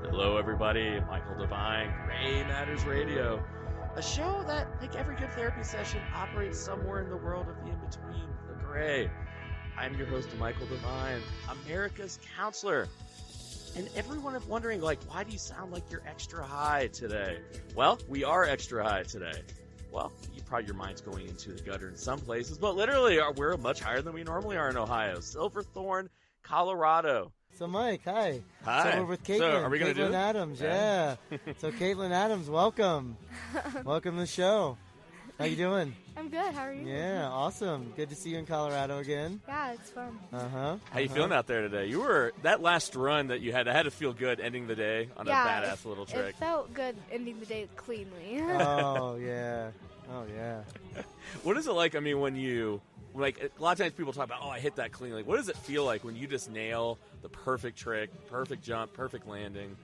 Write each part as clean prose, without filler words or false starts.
Hello, everybody. Michael DeVine, Gray Matters Radio, a show that, like every good therapy session, operates somewhere in the world of the in-between, the gray. I'm your host, Michael DeVine, America's counselor. And everyone is wondering, like, why do you sound like you're extra high today? Well, we are extra high today. Well, your mind's going into the gutter in some places, but literally, we're much higher than we normally are in Ohio. Silverthorne, Colorado. So, Mike, hi. Hi. So we're with Kaitlyn. So are we going to do it? Kaitlyn Adams, yeah. So, Kaitlyn Adams, welcome. Welcome to the show. How you doing? I'm good. How are you? Yeah, awesome. Good to see you in Colorado again. Yeah, it's fun. How you feeling out there today? You were that last run that you had to feel good ending the day on a badass little trick. It felt good ending the day cleanly. Oh yeah. What is it like? I mean, when you a lot of times people talk about, I hit that clean. Like, what does it feel like when you just nail the perfect trick, perfect jump, perfect landing?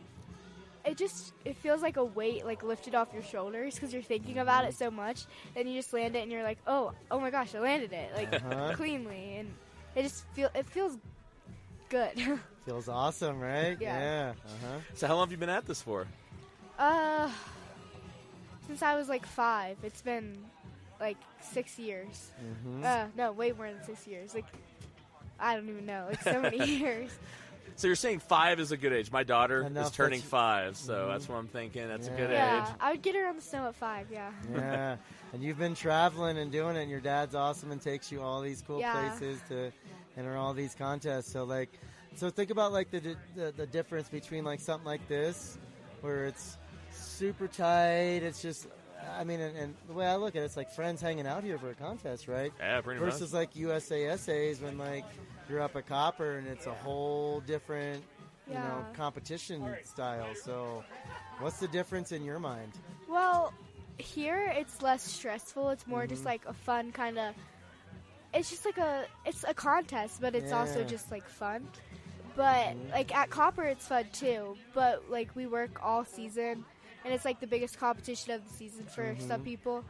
It feels like a weight lifted off your shoulders because you're thinking about it so much. Then you just land it and you're like, oh my gosh, I landed it cleanly, and it feels good. Feels awesome, right? Yeah. So how long have you been at this for? Since I was 5. It's been 6 years. No, way more than 6 years. I don't even know. So many years. So you're saying 5 is a good age. My daughter is turning 5, so that's what I'm thinking. That's a good age. Yeah, I would get her on the snow at 5, yeah. Yeah, and you've been traveling and doing it, and your dad's awesome and takes you all these cool places to enter all these contests. So, so think about, the difference between, something like this, where it's super tight, it's just... I mean, and the way I look at it, it's like friends hanging out here for a contest, right? Yeah, pretty much. Versus USASAs when you're up at Copper and it's a whole different, competition style. So, what's the difference in your mind? Well, here it's less stressful. It's more just a fun kind of. It's just it's a contest, but it's also just fun. But at Copper, it's fun too. But we work all season. And it's the biggest competition of the season for some people.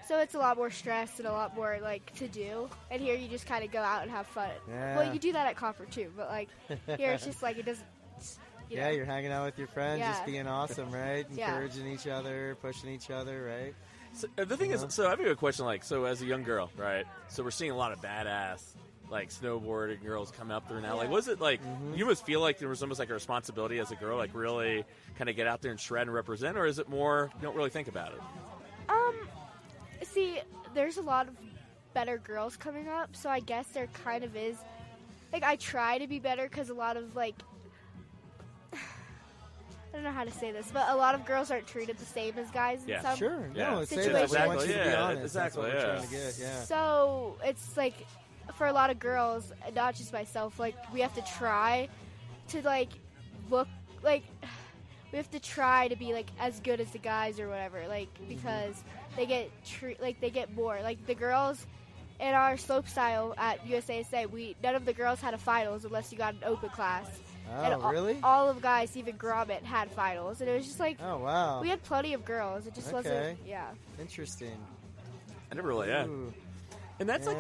So it's a lot more stress and a lot more to do. And here you just kind of go out and have fun. Yeah. Well, you do that at Copper too, but here it's just it doesn't. Yeah, you're hanging out with your friends, just being awesome, right? Encouraging each other, pushing each other, right? So, the thing is, so I have a question. So as a young girl, right? So we're seeing a lot of badass snowboarding girls come up there now. Was it you must feel like there was almost a responsibility as a girl, really kind of get out there and shred and represent, or is it more you don't really think about it? See, there's a lot of better girls coming up, so I guess there kind of is. I try to be better because a lot of I don't know how to say this, but a lot of girls aren't treated the same as guys in some situations. No, it's exactly. Exactly. Yeah. So it's for a lot of girls, not just myself, we have to try to look we have to try to be as good as the guys or whatever, because they get they get more the girls in our slope style at USASA. None of the girls had a finals unless you got an open class. Oh, and really? All of guys, even Gromit, had finals, and it was just oh wow, we had plenty of girls. It just wasn't interesting. I never really And that's I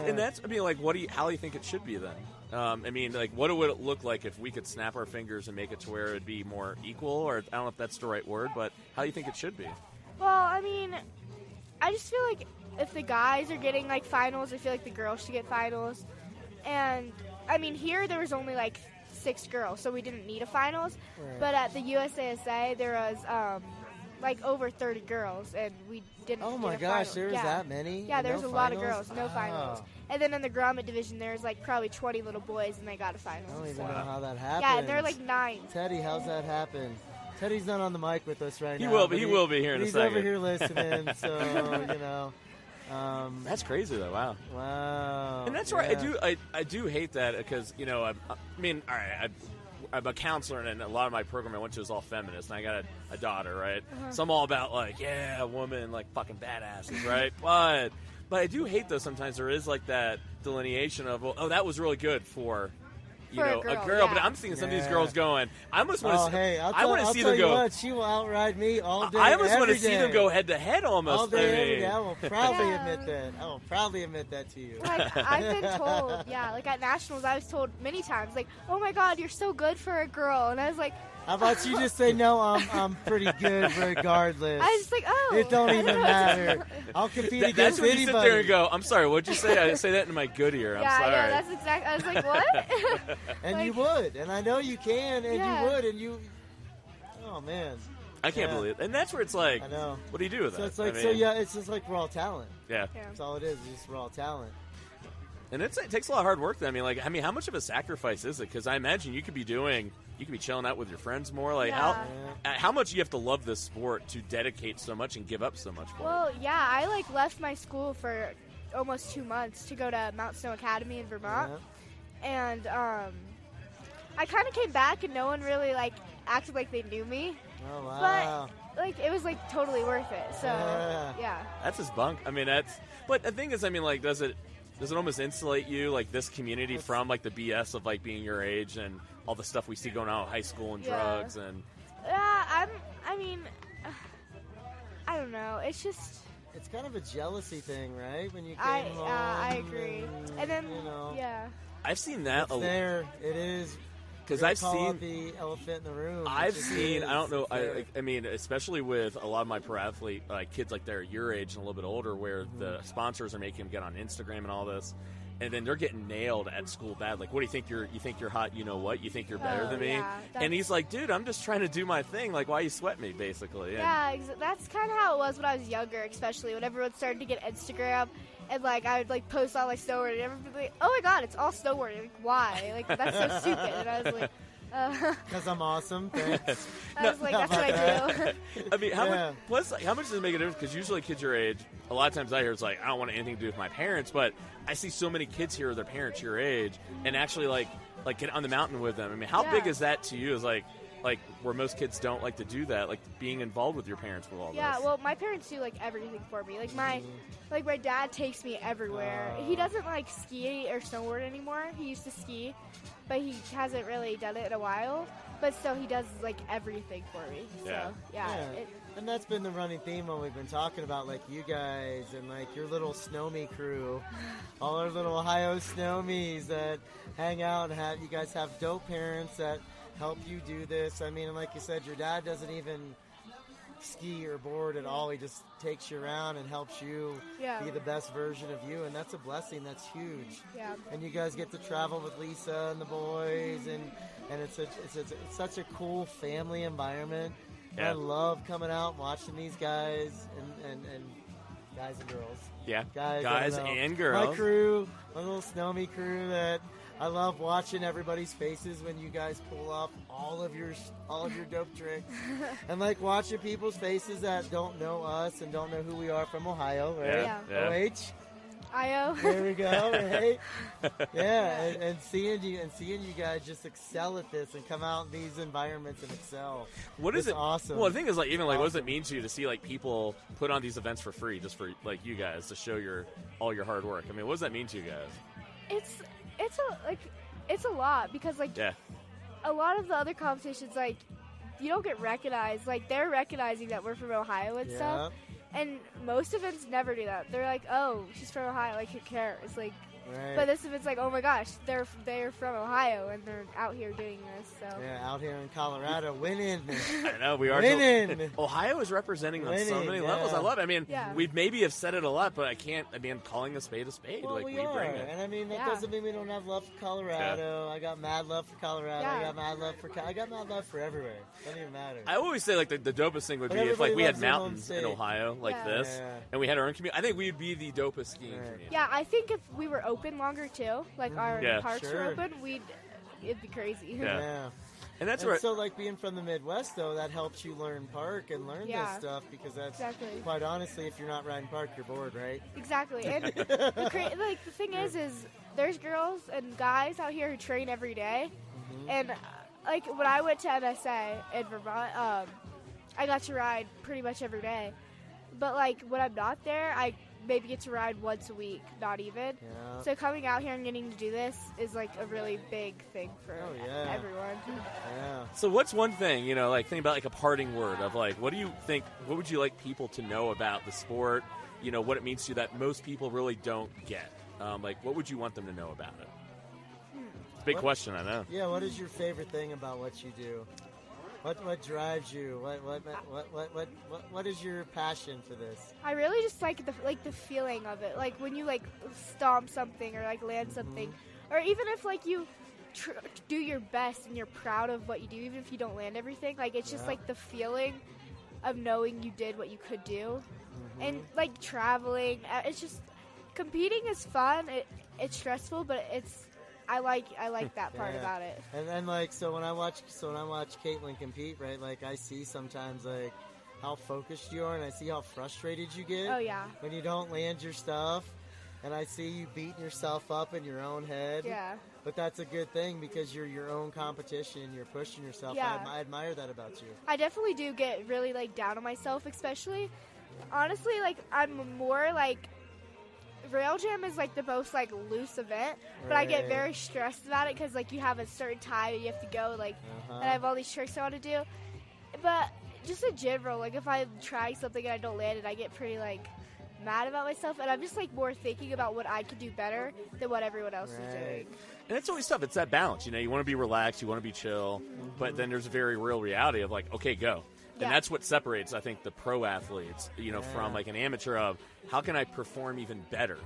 mean, how do you think it should be then? I mean, what would it look like if we could snap our fingers and make it to where it'd be more equal, or I don't know if that's the right word, but how do you think it should be? Well, I mean, I just feel if the guys are getting finals, I feel the girls should get finals. And I mean, here there was only 6 girls, so we didn't need a finals. Right. But at the USASA, there was over 30 girls, and we didn't. Oh my gosh, there was that many? Yeah, there's a lot of girls, no Wow. finals. And then in the Gromit division, there's probably 20 little boys, and they got a finals. I don't even know how that happened. Yeah, and they're 9. Teddy, how's that happen? Teddy's not on the mic with us right now. He will be here in a second. He's over here listening, so that's crazy though. Wow. And that's right. I do hate that because I mean, all right. I'm a counselor, and a lot of my program I went to is all feminist, and I got a daughter, right? So I'm all about woman, fucking badasses, right? But I do hate though sometimes there is that delineation of that was really good for a girl, but I'm seeing some of these girls going. I almost want to. Hey, I want to see them go. What, she will outride me all day. I almost want to see day. them go head to head almost. All day, every day. I will proudly admit that to you. Like, I've been told, like at nationals, I was told many times, like, oh my God, you're so good for a girl, and I was like. How about you just say, no, I'm pretty good regardless. I was like, oh. It don't even matter. I'll compete against anybody. That's when you sit there and go, I'm sorry, what'd you say? I say that in my good ear. I'm sorry. Yeah, that's exactly. I was like, what? And you would. And I know you can, and you would. And you, oh, man. I can't believe it. And that's where it's like, I know. What do you do with that? It's like, it's just like raw talent. Yeah. That's all it is. It's just raw talent. And it takes a lot of hard work. Then. I mean, how much of a sacrifice is it? Because I imagine you could be chilling out with your friends more. Like how much you have to love this sport to dedicate so much and give up so much for it? Well, yeah, I left my school for almost 2 months to go to Mount Snow Academy in Vermont, and I kind of came back and no one really acted like they knew me. Oh wow! But it was totally worth it. So yeah. That's his bunk. I mean, But the thing is, I mean, does it almost insulate you, this community, from, the BS of, being your age and all the stuff we see going on in high school and drugs and... I don't know. It's just... It's kind of a jealousy thing, right? When you came home. I agree. And then, I've seen that... It's there. It is... Because I've seen the elephant in the room. I've seen. I don't know. I mean, especially with a lot of my pro athlete kids, they're your age and a little bit older, where the sponsors are making them get on Instagram and all this, and then they're getting nailed at school bad. Like, what do you think? You think you're hot? You know what? You think you're better than me? Yeah, and he's like, dude, I'm just trying to do my thing. Like, why you sweat me, basically? Yeah, that's kind of how it was when I was younger, especially when everyone started to get Instagram. And, I would, post all my snowboarding, and everybody would be like, oh, my God, it's all snowboarding. Why? That's so stupid. And I was like, because I'm awesome. Thanks. I was like, that's what I do. I mean, how much does it make a difference? Because usually kids your age, a lot of times I hear it's I don't want anything to do with my parents, but I see so many kids here with their parents your age and actually, get on the mountain with them. I mean, how big is that to you? Is where most kids don't like to do that, being involved with your parents with all this. Yeah, well, my parents do everything for me. My dad takes me everywhere. He doesn't ski or snowboard anymore. He used to ski, but he hasn't really done it in a while. But still, he does everything for me. So and that's been the running theme when we've been talking about you guys and your little Snowme crew, all our little Ohio Snowmies that hang out and you guys have dope parents that help you do this. I mean, like you said, your dad doesn't even ski or board at all. He just takes you around and helps you be the best version of you, and that's a blessing. That's huge. Yeah. And you guys get to travel with Lisa and the boys, and it's such a cool family environment. Yeah. I love coming out and watching these guys and guys and girls. Yeah, guys and girls. My crew, my little Snowme crew that I love watching everybody's faces when you guys pull off all of your dope tricks, and watching people's faces that don't know us and don't know who we are from Ohio, right? Yeah. OH. IO. There we go, right? Yeah, and seeing you guys just excel at this and come out in these environments and excel. It's awesome. Well, the thing is, what does it mean to you to see people put on these events for free, just for you guys to show all your hard work? I mean, what does that mean to you guys? It's a lot because a lot of the other competitions you don't get recognized. They're recognizing that we're from Ohio and stuff. And most events never do that. They're like, oh, she's from Ohio, who cares? Right. But this event's oh my gosh, they're from Ohio and they're out here doing this. So yeah, out here in Colorado, winning. I know we are winning. Ohio is representing on so many levels. I love it. I mean, we've maybe have said it a lot, but I can't. I mean, calling a spade a spade. Well, we are, bring it. and I mean that doesn't mean we don't have love for Colorado. I got mad love for Colorado. I got mad love for everywhere. Doesn't even matter. I always say the dopest thing would be if we had mountains in Ohio this, and we had our own community. I think we'd be the dopest skiing community. Yeah, I think if we were open longer too. Our parks were open, it'd be crazy. Yeah. And that's so being from the Midwest though, that helps you learn park and learn this stuff because that's quite honestly, if you're not riding park, you're bored, right? Exactly. And the thing is there's girls and guys out here who train every day, and when I went to NSA in Vermont, I got to ride pretty much every day. But when I'm not there, I maybe get to ride once a week, not even. Yeah. So coming out here and getting to do this is like a really big thing for everyone. Yeah. So what's one thing, like think about like a parting word of like, what would you like people to know about the sport? What it means to you that most people really don't get. Like, what would you want them to know about it? It's a big question, I know. Yeah, what is your favorite thing about what you do? What drives you? What is your passion for this? I really just like the feeling of it. Like when you like stomp something or like land something, or even if like you do your best and you're proud of what you do, even if you don't land everything. Like it's just like the feeling of knowing you did what you could do, and like traveling. It's just competing is fun. It's stressful, but I like that part about it. And then so when I watch Kaitlyn compete, right? Like I see sometimes like how focused you are, and I see how frustrated you get. Oh yeah. When you don't land your stuff, and I see you beating yourself up in your own head. Yeah. But that's a good thing because you're your own competition. You're pushing yourself. Yeah. I admire that about you. I definitely do get really like down on myself, especially. Honestly, like I'm more like. Railjam is like the most like loose event, but I get very stressed about it because like you have a certain time and you have to go and I have all these tricks I want to do. But just in general, like if I'm trying something and I don't land it, I get pretty like mad about myself, and I'm just like more thinking about what I could do better than what everyone else is doing. And it's always tough. It's that balance, you want to be relaxed, you want to be chill, but then there's a very real reality of like, okay, go. And that's what separates, I think, the pro athletes, from like an amateur of how can I perform even better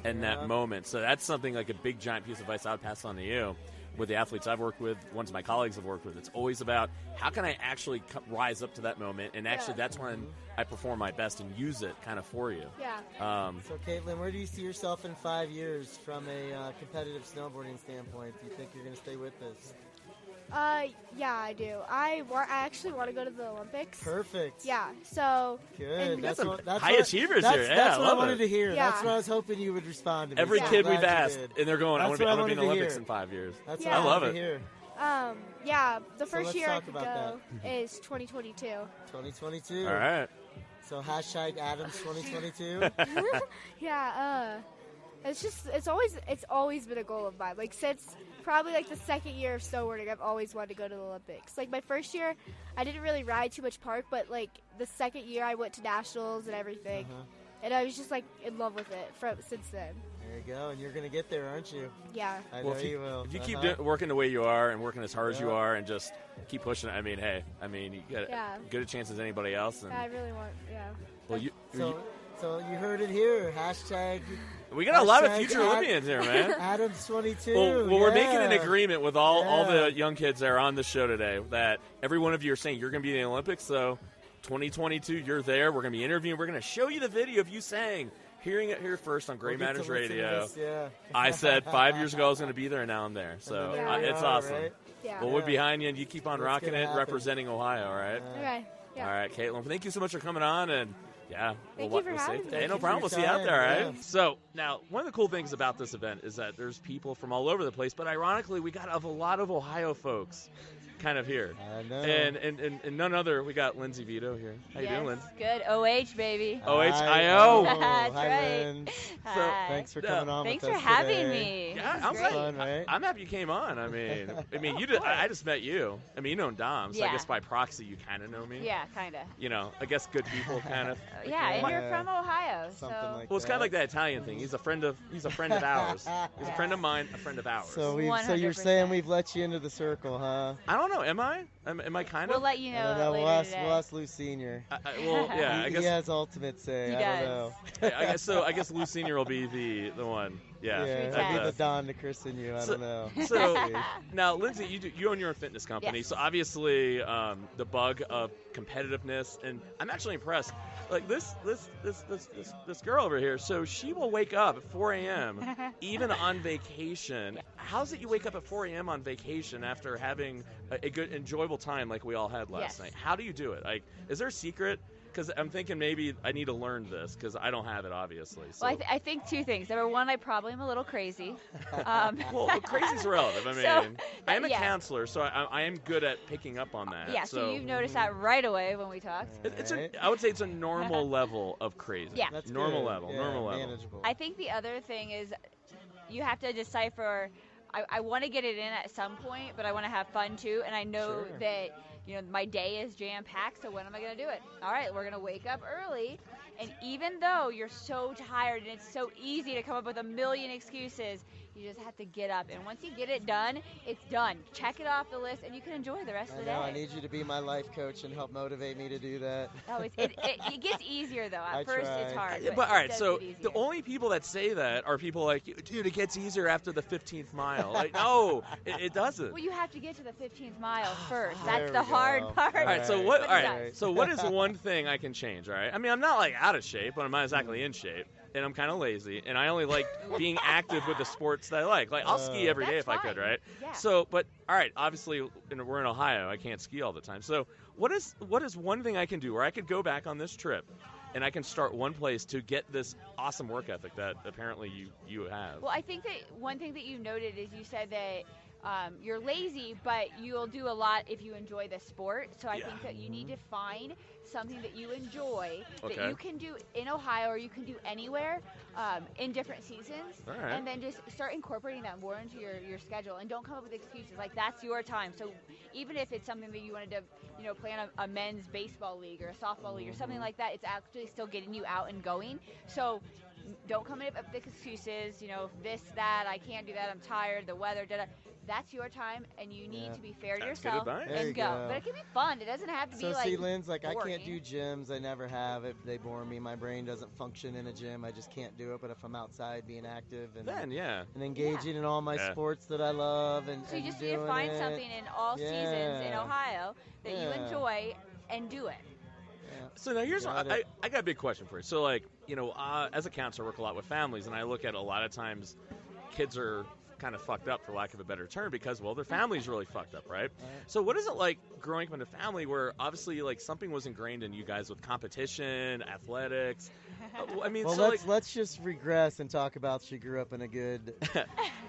in that moment. So that's something like a big, giant piece of advice I would pass on to you. With the athletes I've worked with, ones my colleagues have worked with, it's always about how can I actually rise up to that moment. And actually that's when I perform my best and use it kind of for you. Yeah. So, Kaitlyn, where do you see yourself in 5 years from a competitive snowboarding standpoint? Do you think you're going to stay with this? Yeah, I do. I actually want to go to the Olympics. Perfect. Yeah, so... Good. That's high achievers here. That's what I wanted to hear. Yeah. That's what I was hoping you would respond to me. Every So kid I'm we've glad you asked, did. and they're going, I want to be in the Olympics in 5 years. That's Yeah. what I love wanted it. to hear. Yeah, the So first let's year I talk could about go is 2022. 2022. All right. So hashtag Adams 2022. Yeah, it's always been a goal of mine. Like since probably like the second year of snowboarding, I've always wanted to go to the Olympics. Like my first year, I didn't really ride too much park, but like the second year I went to nationals and everything, and I was just like in love with it since then. There you go, and you're gonna get there, aren't you? Yeah. I know you will. If you keep working the way you are and working as hard as you are, and just keep pushing it. You got good a chance as anybody else. And, I really want. Yeah. Well, So you heard it here. Hashtag. We got a lot of future Olympians here, man. Adams 22. Well, we're making an agreement with all the young kids that are on the show today that every one of you are saying you're going to be in the Olympics. So 2022, you're there. We're going to be interviewing. We're going to show you the video of you saying, hearing it here first on Gray Matters Radio. I said 5 years ago I was going to be there, and now I'm there. So it's awesome. Right? Yeah. Well, we're behind you, and you keep on rocking it, happen. representing Ohio, all right? Okay. Yeah. All right, Kaitlyn, thank you so much for coming on, and Thank you for having me. Hey, no problem. We'll see you out there, all right? So, now, one of the cool things about this event is that there's people from all over the place, but ironically, we got a lot of Ohio folks kind of here. I know. And none other, we got Linzee Vito here. How you doing, Linz? Good. OH, baby. OHIO. That's Hi, right. Lynn. Hi. Thanks for coming on Thanks with for us having today. me. Yeah, This is great. Fun, right? I'm happy you came on. I mean, you did. I just met you. I mean, you know Dom, so I guess by proxy you kind of know me. Yeah, kind of. I guess good people kind of. Yeah, and you're from Ohio, Something so. like Well, it's kind of like that Italian thing. He's a friend of ours. He's a friend of mine, a friend of ours. So you're 100%. saying we've let you into the circle, huh? I don't know. Am I? Am I kind We'll of? let you I don't know know. later We'll today. ask Lou Senior. Well, yeah. I He guess. has ultimate say. He I does. don't know. I guess Lou Senior will be the one. Yeah. Yeah, Should we I'll be the test? Don to christen you. I don't know. So now, Linzee, you own your own fitness company. Yes. So obviously, the bug of competitiveness, and I'm actually impressed. Like this girl over here. So she will wake up at 4 a.m. even on vacation. How's it you wake up at 4 a.m. on vacation after having a good, enjoyable time like we all had last night? How do you do it? Like, is there a secret? because I'm thinking maybe I need to learn this because I don't have it, obviously. So. Well, I think two things. Number one, I probably am a little crazy. Well, crazy's relative. I mean, I am a counselor, so I am good at picking up on that. Yeah, so you've noticed that right away when we talked. I would say it's a normal level of crazy. Yeah. That's normal good. level, Yeah, normal level. Manageable. I think the other thing is you have to decipher. I want to get it in at some point, but I want to have fun too, and I know that my day is jam-packed, so when am I going to do it? All right, we're going to wake up early, and even though you're so tired and it's so easy to come up with a million excuses, you just have to get up, and once you get it done, it's done. Check it off the list, and you can enjoy the rest of the day. I need you to be my life coach and help motivate me to do that. Oh, it gets easier, though. At first, it's hard. But all right, so the only people that say that are people like, dude, it gets easier after the 15th mile. Like, no, it doesn't. Well, you have to get to the 15th mile first. That's the hard part. All right, so what? All right, so what is one thing I can change? All right, I mean, I'm not like out of shape, but I'm not exactly in shape. And I'm kind of lazy, and I only like being active with the sports that I like. Like, I'll ski every day if I could, right? Yeah. So, but, all right, obviously, we're in Ohio. I can't ski all the time. So what is one thing I can do where I could go back on this trip, and I can start one place to get this awesome work ethic that apparently you have? Well, I think that one thing that you noted is you said that you're lazy, but you'll do a lot if you enjoy the sport. So I think that you need to find something that you enjoy that you can do in Ohio or you can do anywhere in different seasons. All right. And then just start incorporating that more into your schedule, and don't come up with excuses. Like, that's your time. So even if it's something that you wanted to play on a men's baseball league or a softball league or something like that, it's actually still getting you out and going. So don't come up with excuses, this, that, I can't do that, I'm tired, the weather, That's your time, and you need to be fair to yourself and go. But it can be fun. It doesn't have to be like. So see, Linz, like boring. I can't do gyms. I never have. They bore me. My brain doesn't function in a gym. I just can't do it. But if I'm outside being active and engaging in all my sports that I love, and so you just need to find something in all seasons in Ohio that you enjoy and do it. Yeah. So now here's I got a big question for you. So like as a counselor, I work a lot with families, and I look at a lot of times kids are kind of fucked up, for lack of a better term, because their family's really fucked up, right? So what is it like growing up in a family where obviously like something was ingrained in you guys with competition, athletics? I mean, let's just regress and talk about she grew up in a good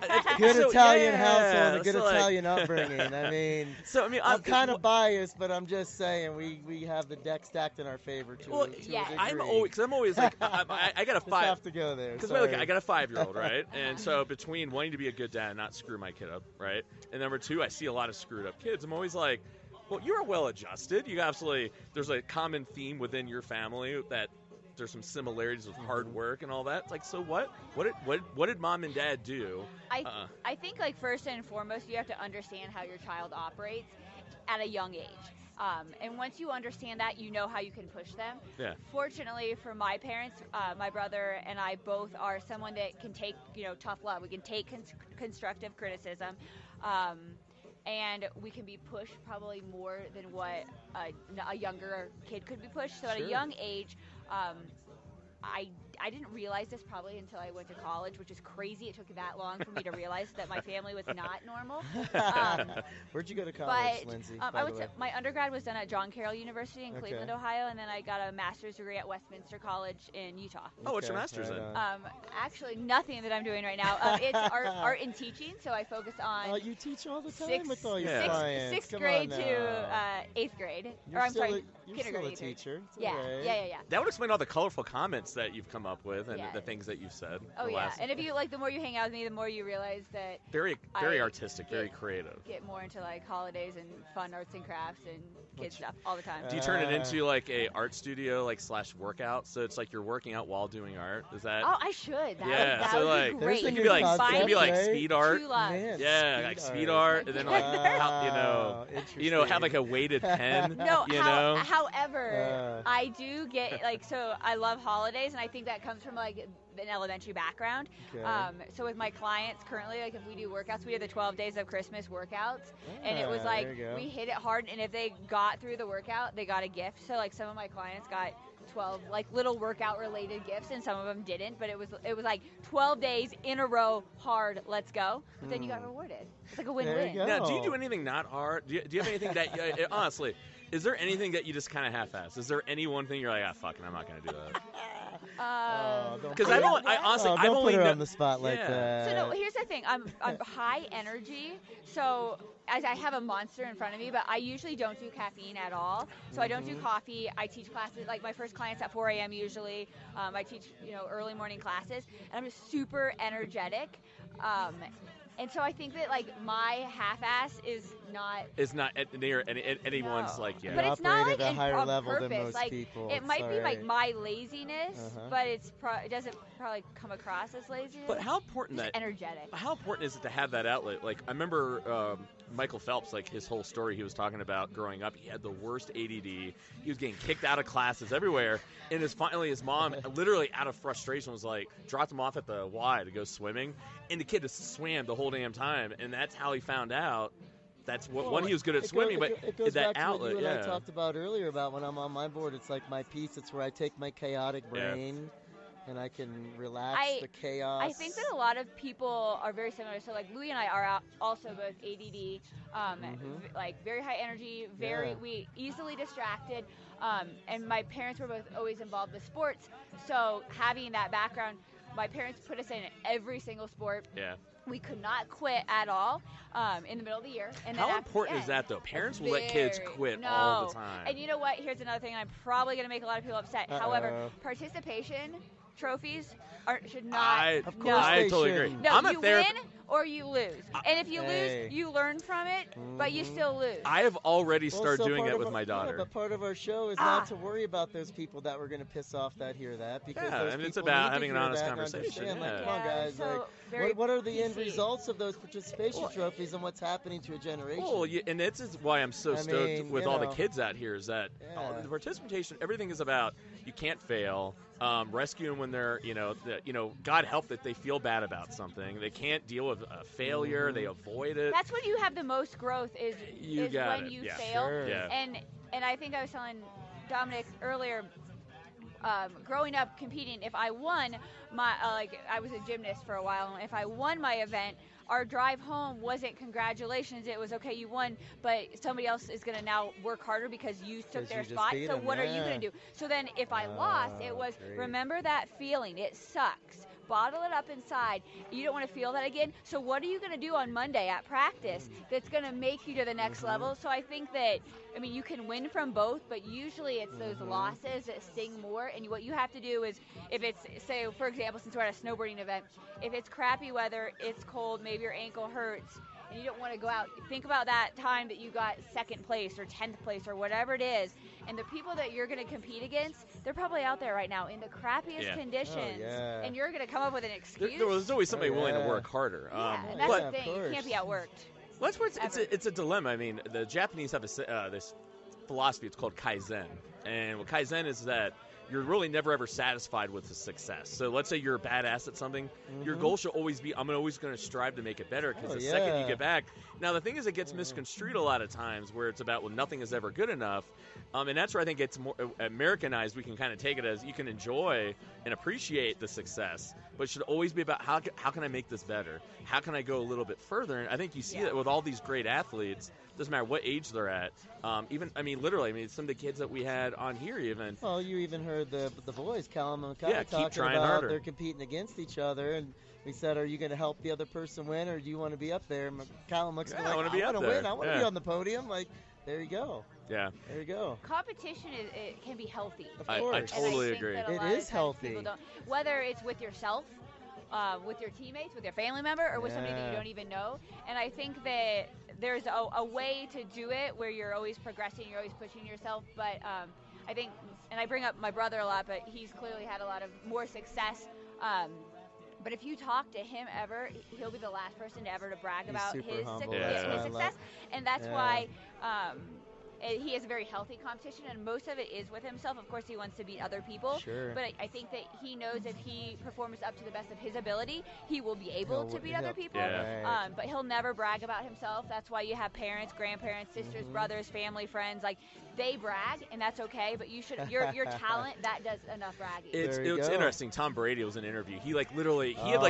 Italian household, a good Italian upbringing. I mean, I'm kind of biased, but I'm just saying we have the deck stacked in our favor to a degree. I'm always like I got a 5. Have to go there because I got a 5-year-old, right? And so between wanting to be a good dad and not screw my kid up, right? And number 2, I see a lot of screwed up kids. I'm always like, well, you're well adjusted. There's a common theme within your family that there's some similarities with hard work and all that. It's like, so what? What did mom and dad do? I think, like, first and foremost, you have to understand how your child operates at a young age. And once you understand that, you know how you can push them. Yeah. Fortunately for my parents, my brother and I both are someone that can take, tough love. We can take constructive criticism. And we can be pushed probably more than what a younger kid could be pushed. So at a young age, I didn't realize this probably until I went to college, which is crazy. It took that long for me to realize that my family was not normal. Where'd you go to college, Lindsay? My undergrad was done at John Carroll University in Cleveland, Ohio, and then I got a master's degree at Westminster College in Utah. Oh, what's your master's in? Actually, nothing that I'm doing right now. It's art and teaching, so I focus on. Oh, you teach all the time with all your clients. 6th grade to 8th grade. You're kindergarten. Still a teacher. Yeah. That would explain all the colorful comments that you've come up with and the things that you've said. Oh yeah, and if you the more you hang out with me, the more you realize that very artistic, very creative. Get more into like holidays and fun arts and crafts and kid stuff all the time. Do you turn it into like a art studio / workout? So it's like you're working out while doing art. Is that? Oh, I should. That so would like be great. It could be like speed art. Man, like speed art, and then like have like a weighted pen. However, I do get so I love holidays, and I think that comes from like an elementary background. So with my clients currently, like if we do workouts, we have the 12 days of Christmas workouts, and it was like we hit it hard, and if they got through the workout, they got a gift. So like some of my clients got 12 like little workout related gifts, and some of them didn't, but it was like 12 days in a row hard, let's go. But then you got rewarded. It's like a win-win. Now, do you do anything not hard? Do you have anything that honestly, is there anything that you just kind of half-ass? Is there any one thing you're like, fucking, I'm not going to do that? Because I've only put her on the spot like that. So no, here's the thing. I'm high energy, so as I have a monster in front of me, but I usually don't do caffeine at all. So I don't do coffee. I teach classes, like my first client's at 4 a.m. usually. I teach early morning classes, and I'm just super energetic. And so I think that like my half-ass is not near anyone's like But it's not like at a higher level purpose. than most like people. it might be like my laziness, but it doesn't probably come across as laziness. But how important energetic. How important is it to have that outlet? Like I remember Michael Phelps, like his whole story he was talking about growing up. He had the worst ADD. He was getting kicked out of classes everywhere. And finally his mom, literally out of frustration, was like, dropped him off at the Y to go swimming. And the kid just swam the whole damn time. And that's how he found out. That's he was good at swimming, but it goes that back outlet, to what you and I talked about earlier about when I'm on my board. It's like my peace. It's where I take my chaotic brain and I can relax the chaos. I think that a lot of people are very similar. So like Louie and I are also both ADD, like very high energy, we easily distracted. And my parents were both always involved with sports. So having that background, my parents put us in every single sport. Yeah. We could not quit at all in the middle of the year. And how important is that, though? Parents will let kids quit all the time. And you know what? Here's another thing. I'm probably going to make a lot of people upset. However, participation trophies should not. I totally agree. No, you win or you lose. And if you lose, you learn from it, but you still lose. I have already started doing it with my daughter. Yeah, but part of our show is not to worry about those people that we're going to piss off that hear that. Because it's about having an honest conversation. Like, come on, guys. What are the end results of those participation trophies and what's happening to a generation? Well, and this is why I'm so stoked with all the kids out here is that the participation, everything is about you can't fail. Rescue them when they're, God help that they feel bad about something. They can't deal with a failure. They avoid it. That's when you have the most growth is when you fail. Sure. Yeah. And I think I was telling Dominic earlier, growing up competing, if I won I was a gymnast for a while, and if I won my event, our drive home wasn't congratulations, it was okay, you won, but somebody else is going to now work harder because you took their spot, so what are you going to do? So then if I lost, it was, remember that feeling, it sucks. Bottle it up inside. You don't want to feel that again. So what are you going to do on Monday at practice that's going to make you to the next level? So I think that, you can win from both, but usually it's those losses that sting more. And what you have to do is, if it's, say, for example, since we're at a snowboarding event, if it's crappy weather, it's cold, maybe your ankle hurts, and you don't want to go out, think about that time that you got 2nd place or 10th place or whatever it is, and the people that you're going to compete against, they're probably out there right now in the crappiest conditions, and you're going to come up with an excuse. There's always somebody willing to work harder. And that's the thing. You can't be outworked. Well, that's where it's a dilemma. The Japanese have this philosophy. It's called Kaizen. And what Kaizen is that you're really never ever satisfied with the success. So let's say you're a badass at something. Your goal should always be, I'm always going to strive to make it better, because second you get back. Now, the thing is, it gets misconstrued a lot of times where it's about, well, nothing is ever good enough. And that's where I think it's more Americanized. We can kind of take it as you can enjoy and appreciate the success, but it should always be about how can I make this better? How can I go a little bit further? And I think you see that with all these great athletes. Doesn't matter what age they're at. Literally, some of the kids that we had on here even. Well, you even heard the boys, Callum and Kai, talking about harder. They're competing against each other, and we said, are you going to help the other person win, or do you want to be up there? And Callum looks like, I want to win. I want to be on the podium. Like, there you go. Yeah. There you go. Competition it can be healthy. Of course. I totally agree. It is healthy. Whether it's with yourself, with your teammates, with your family member, or with somebody that you don't even know. And I think that there's a way to do it where you're always progressing, you're always pushing yourself. But I think, and I bring up my brother a lot, but he's clearly had a lot of more success. But if you talk to him ever, he'll be the last person to ever to brag about his success. And that's why, he has a very healthy competition, and most of it is with himself. Of course, he wants to beat other people, but I think that he knows if he performs up to the best of his ability, he will be able to beat other people. But he'll never brag about himself. That's why you have parents, grandparents, sisters, brothers, family, friends. Like, they brag, and that's okay. But you should your talent that does enough bragging. It's interesting. Tom Brady was in an interview. He like literally he had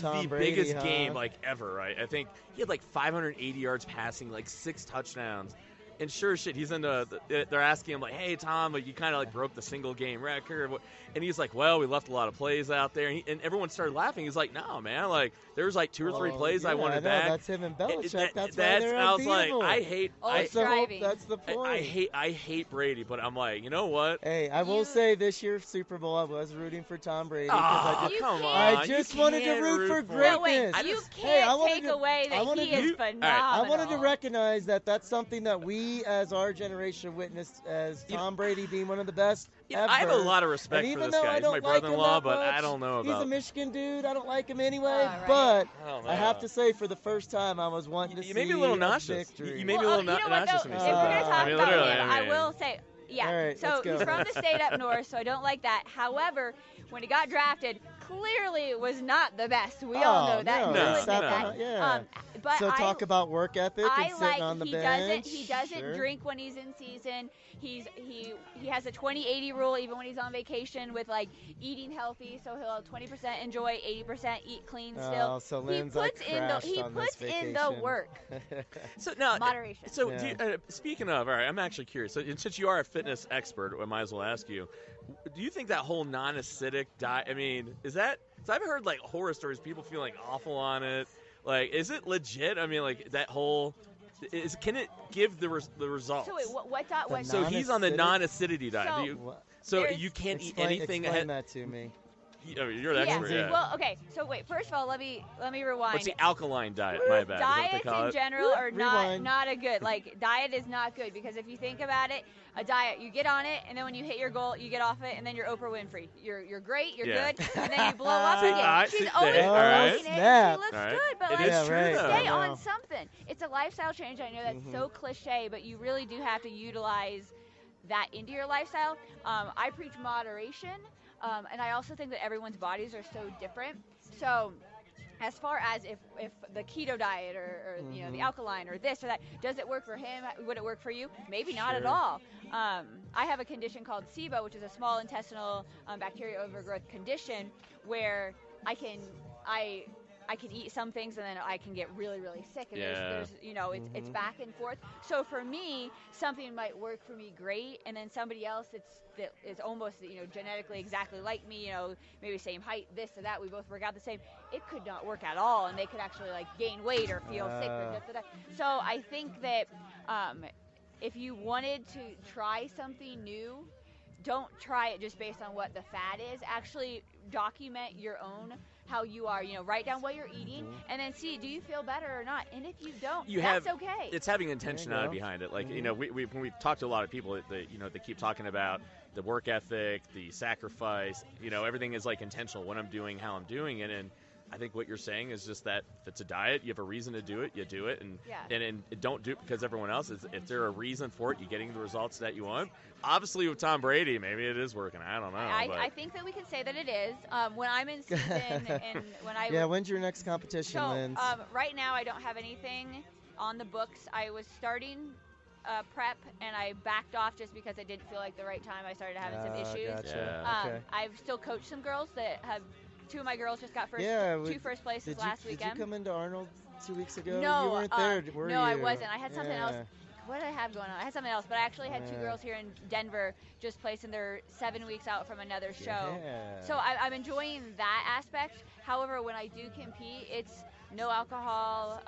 the biggest game like ever. Right? I think he had like 580 yards passing, like 6 touchdowns. And sure as shit, he's they're asking him, like, hey, Tom, like, you kind of, like, broke the single-game record. And he's like, well, we left a lot of plays out there. And everyone started laughing. He's like, no, man. Like, there was, like, 2 or 3 plays I wanted back. That's him and Belichick. That's why they're I was like, unbeatable. That's the point. I hate Brady, but I'm like, you know what? Hey, I will say this year's Super Bowl, I was rooting for Tom Brady. I just wanted to root for greatness. No, wait, you can't take away that he is phenomenal. I wanted to recognize that that's something that we, as our generation, witnessed as Tom Brady being one of the best ever. I have a lot of respect for this guy. He's my brother-in-law, but I don't know about. He's a Michigan dude. I don't like him anyway. But I have to say, for the first time, I was wanting to see maybe a little nauseous. Victory. You made me a little nauseous. If we're going to talk about him, I will say, right, so he's from the state up north, so I don't like that. However, when he got drafted, clearly was not the best. We all know that. But so talk about work ethic and sitting on the bench. He doesn't drink when he's in season. He has a 20-80 rule even when he's on vacation with like eating healthy. So he'll 20% enjoy, 80% eat clean still. So Linz, he puts in the work. So now moderation. So speaking of, all right, I'm actually curious. So since you are a fitness expert, I might as well ask you. Do you think that whole non-acidic diet? I mean, is that? So I've heard like horror stories, people feeling awful on it. Like, is it legit? I mean, like that whole. Can it give the results? So wait, what diet? So he's on the non-acidity diet. So you can't eat anything. Explain that to me. You're the expert. Yeah. Well, okay. So wait. First of all, let me rewind. What's the alkaline diet? My bad. Diets in general are not a good. Like, diet is not good because if you think about it, a diet, you get on it, and then when you hit your goal, you get off it, and then you're Oprah Winfrey. You're great, you're good, and then you blow up again. She's always promoting it. She looks good, but stay on something. It's a lifestyle change. I know that's so cliche, but you really do have to utilize that into your lifestyle. I preach moderation. And I also think that everyone's bodies are so different. So as far as if the keto diet or the alkaline or this or that, does it work for him? Would it work for you? Maybe not at all. I have a condition called SIBO, which is a small intestinal bacteria overgrowth condition where I can eat some things and then I can get really, really sick. And there's it's back and forth. So for me, something might work for me great, and then somebody else that is almost genetically exactly like me, maybe same height, this or that, we both work out the same. It could not work at all, and they could actually like gain weight or feel sick or this or that. So I think that if you wanted to try something new, don't try it just based on what the fad is. Actually document your own how you are, write down what you're eating and then see, do you feel better or not? And if you don't, that's okay. It's having intentionality behind it. Like, when we've talked to a lot of people, they keep talking about the work ethic, the sacrifice, everything is like intentional, what I'm doing, how I'm doing it. And I think what you're saying is just that if it's a diet, you have a reason to do it, you do it, and don't do it because everyone else is. If there a reason for it, you're getting the results that you want. Obviously, with Tom Brady, maybe it is working. I don't know. I think that we can say that it is. When I'm in season and when I when's your next competition, Linz? Right now, I don't have anything on the books. I was starting prep and I backed off just because I didn't feel like the right time. I started having some issues. Gotcha. Okay. I've still coached some girls that have. 2 of my girls just got two first places last weekend. Did you come into Arnold 2 weeks ago? No, you weren't there, were you? No, I wasn't. I had something else. What did I have going on? I had something else, but I actually had 2 girls here in Denver just placing their 7 weeks out from another show. So I'm enjoying that aspect. However, when I do compete, it's no alcohol.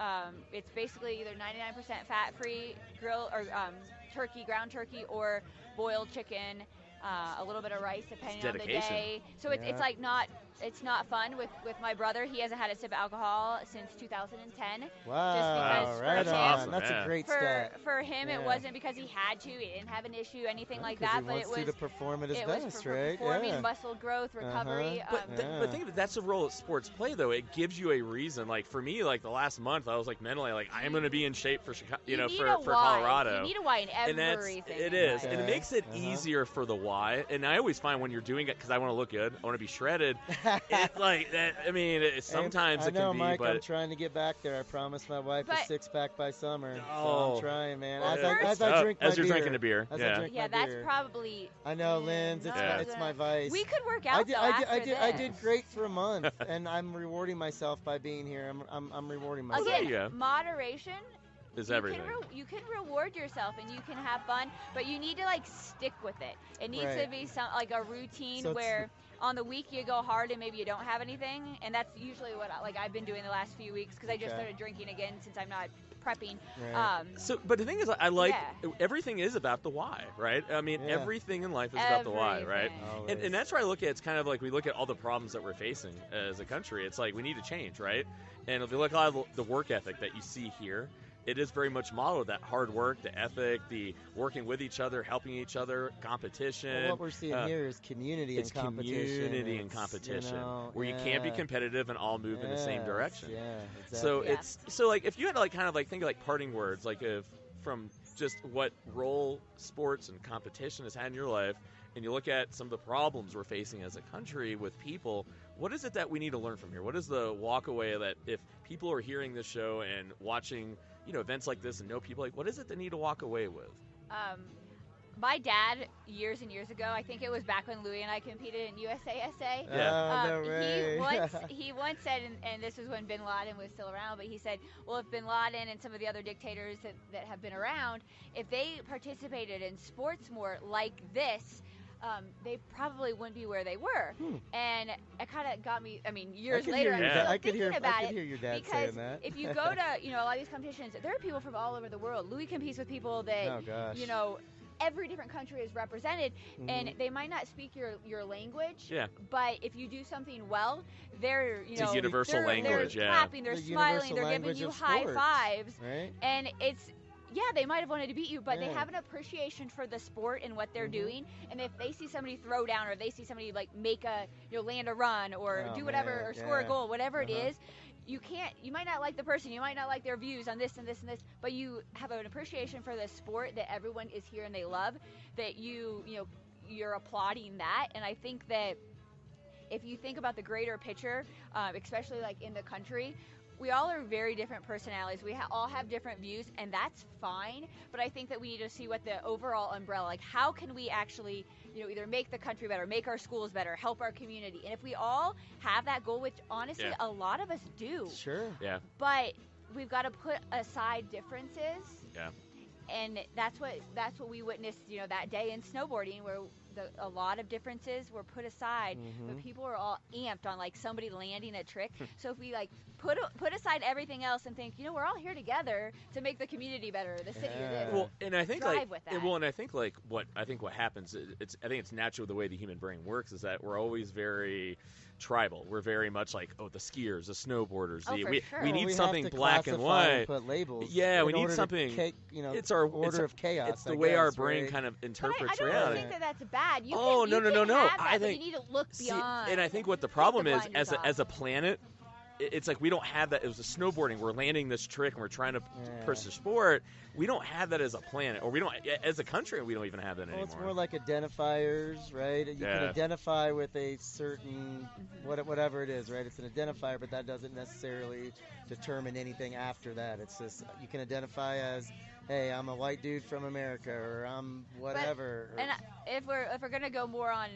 It's basically either 99% fat-free grill or ground turkey, or boiled chicken. A little bit of rice depending on the day. So it's like not it's not fun with my brother. He hasn't had a sip of alcohol since 2010. Wow, just because right for him, awesome. That's a great stat. For him, it wasn't because he had to. He didn't have an issue, anything like that. But it was to perform at his best, for right? performing, muscle growth, recovery. But think of it, that's the role that sports play, though. It gives you a reason. Like for me, like the last month, I was like mentally like I am going to be in shape for Chicago, for Colorado. You need a why in everything. It is, and it makes it easier for the why. And I always find when you're doing it because I want to look good, I want to be shredded. It's like that. I mean, sometimes it can be. Mike, but I'm trying to get back there. I promised my wife a six-pack by summer. So I'm trying, man. Well, as I drink my beer. As you're drinking a beer. That's probably. I know, Linz. It's my vice. We could work out. I did great for a month, and I'm rewarding myself by being here. I'm rewarding myself. Again, moderation is everything. You can reward yourself and you can have fun, but you need to stick with it. It needs to be a routine where on the week you go hard and maybe you don't have anything, and that's usually what I've been doing the last few weeks because I just started drinking again since I'm not prepping. Right. But the thing is, I like everything is about the why, right? I mean, everything in life is about the why, right? And that's where I look at. It's kind of like we look at all the problems that we're facing as a country. It's like we need to change, right? And if you look at the work ethic that you see here, it is very much modeled that hard work, the ethic, the working with each other, helping each other, competition. Well, what we're seeing here is community and competition. Community and competition, where you can't be competitive and all move in the same direction. Yeah, exactly. So it's if you had to think of parting words, from just what role sports and competition has had in your life, and you look at some of the problems we're facing as a country with people, what is it that we need to learn from here? What is the walk away that if people are hearing this show and watching events like this and know people, what is it they need to walk away with? My dad, years and years ago, I think it was back when Louis and I competed in USASA. Yeah. No way. He once said, and this was when Bin Laden was still around, but he said, well, if Bin Laden and some of the other dictators that have been around, if they participated in sports more like this, they probably wouldn't be where they were. And it kind of got me, years later, I'm still thinking about it. I could hear your dad saying that. If you go to, a lot of these competitions, there are people from all over the world. Louis competes with people that, every different country is represented, and they might not speak your language, but if you do something well, they're, it's a universal language, they're clapping, they're smiling, they're giving you high fives, right? And it's, they might have wanted to beat you, but they have an appreciation for the sport and what they're doing. And if they see somebody throw down, or they see somebody make a land a run, or do whatever, or score a goal, whatever it is, you might not like the person, you might not like their views on this and this and this, but you have an appreciation for the sport that everyone is here and they love, that you're applauding that. And I think that if you think about the greater picture, especially in the country, we all are very different personalities. We all have different views, and that's fine. But I think that we need to see what the overall umbrella, how can we actually, either make the country better, make our schools better, help our community. And if we all have that goal, which honestly a lot of us do. Sure. Yeah. But we've got to put aside differences. Yeah. And that's what we witnessed, that day in snowboarding, where a lot of differences were put aside, but people are all amped on somebody landing a trick. So if we put aside everything else and think, we're all here together to make the community better, the city or this. Well, and I think with that. and I think what happens, I think it's natural the way the human brain works is that we're always very tribal. We're very much the skiers, the snowboarders. We need something black and white. And put labels. Yeah, we need something. It's our order of chaos. It's the way our brain kind of interprets reality. I don't think that's bad. No. I think you need to look beyond. And I think what the problem is, as a planet, it's we don't have that. It was a snowboarding. We're landing this trick and we're trying to push the sport. We don't have that as a planet, or we don't as a country. We don't even have that anymore. It's more like identifiers, right? You can identify with a certain whatever it is, right? It's an identifier, but that doesn't necessarily determine anything after that. It's just you can identify as, hey, I'm a white dude from America, or I'm whatever. And if we're gonna go more on,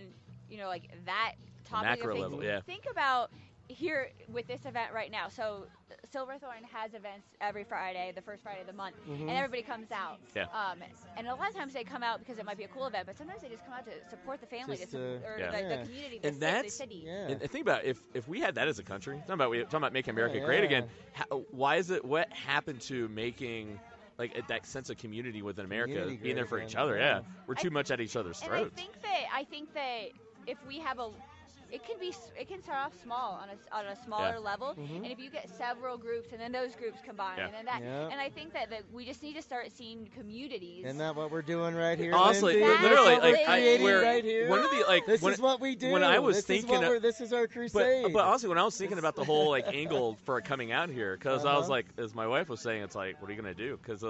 that topic, macro level, think about here with this event right now. So Silverthorne has events every Friday, the first Friday of the month, and everybody comes out. Yeah. And a lot of times they come out because it might be a cool event, but sometimes they just come out to support the family, the community, the city. Yeah. And think about if we had that as a country. Talking about making America great again. Why is it? What happened to making that sense of community within America, being there for each other? Yeah, we're too much at each other's throats. And I think that if we have it can start off small on a smaller level, and if you get several groups and then those groups combine and then that, and I think that we just need to start seeing communities. Isn't that what we're doing right here? Honestly, Lindsay? literally, right here. One of the this is what we do. When I was this is our crusade. But honestly, when I was thinking about the whole angle for coming out here, because I was like, as my wife was saying, it's like, what are you gonna do? Because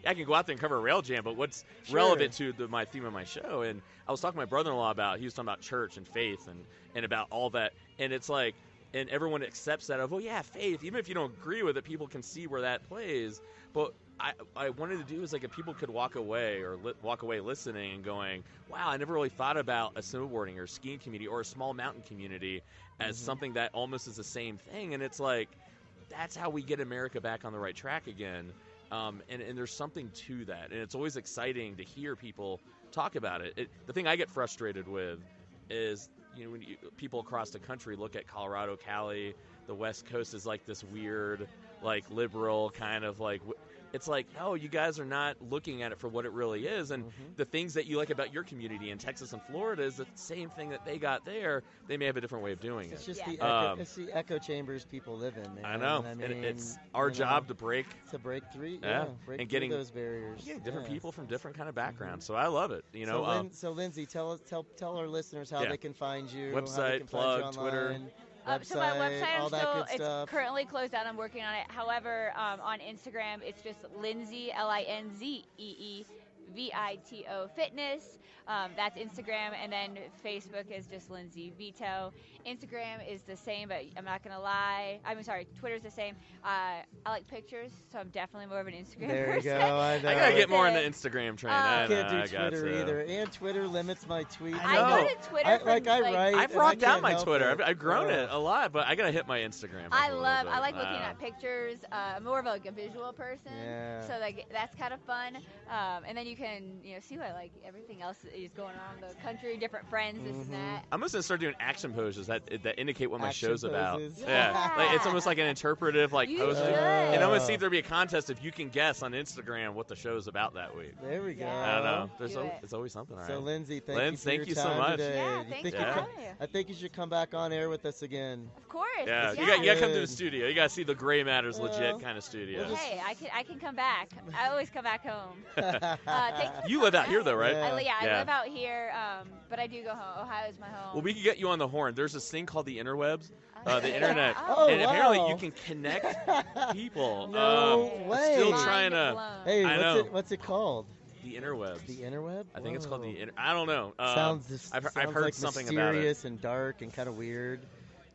I can go out there and cover a Railjam, but what's relevant to my theme of my show? And I was talking to my brother-in-law he was talking about church and faith and about all that, and it's like, and everyone accepts that faith, even if you don't agree with it, people can see where that plays. But I wanted to do is if people could walk away listening and going, wow, I never really thought about a snowboarding or skiing community or a small mountain community as something that almost is the same thing. And it's like, that's how we get America back on the right track again. And there's something to that. And it's always exciting to hear people talk about it. The thing I get frustrated with is, when people across the country look at Colorado, Cali, the West Coast is this weird, liberal kind of it's like, oh, you guys are not looking at it for what it really is. And the things that you like about your community in Texas and Florida is the same thing that they got there. They may have a different way of doing it. It's just it's the echo chambers people live in, man. I know. And it's our job to break. To break through, break and through getting those barriers. Yeah, different people from different kind of backgrounds. So I love it. So Lindsay, tell our listeners how they can find you. Website, plug, Twitter. So my website, all that good stuff. It's currently closed down. I'm working on it. However, on Instagram, it's just Linzee, Linzee Fitness. That's Instagram, and then Facebook is just Linzee Vito. Instagram is the same, but I'm not gonna lie. Twitter's the same. I like pictures, so I'm definitely more of an Instagram there person. You go. I gotta get more into Instagram train. I can't do Twitter either, and Twitter limits my tweets. I go to Twitter. I write. I've rocked out my Twitter. I've grown it a lot, but I gotta hit my Instagram. I like looking at pictures. I'm more of a visual person, so that's kind of fun. And then you can see what everything else is going on in the country, different friends, this and that. I'm just gonna start doing action poses that indicate what my show's about. Yeah. It's almost like an interpretive posing. And I'm gonna see if there'll be a contest if you can guess on Instagram what the show's about that week. There we go. I don't know. There's always something. So Lindsay, thank you so much. Today. Yeah, I think you should come back on air with us again. Of course. Yeah, you gotta come to the studio. You gotta see the Gray Matters legit kind of studio. Hey, I can come back. I always come back home. You live out here though, right? I live out here, but I do go home. Ohio's my home. Well, we can get you on the horn. There's this thing called the interwebs, the internet, and apparently you can connect people. No way. Still trying to. Hey, what's it called? The interwebs. The interweb? I think it's called the I don't know. I've heard like something mysterious about it. And dark and kind of weird.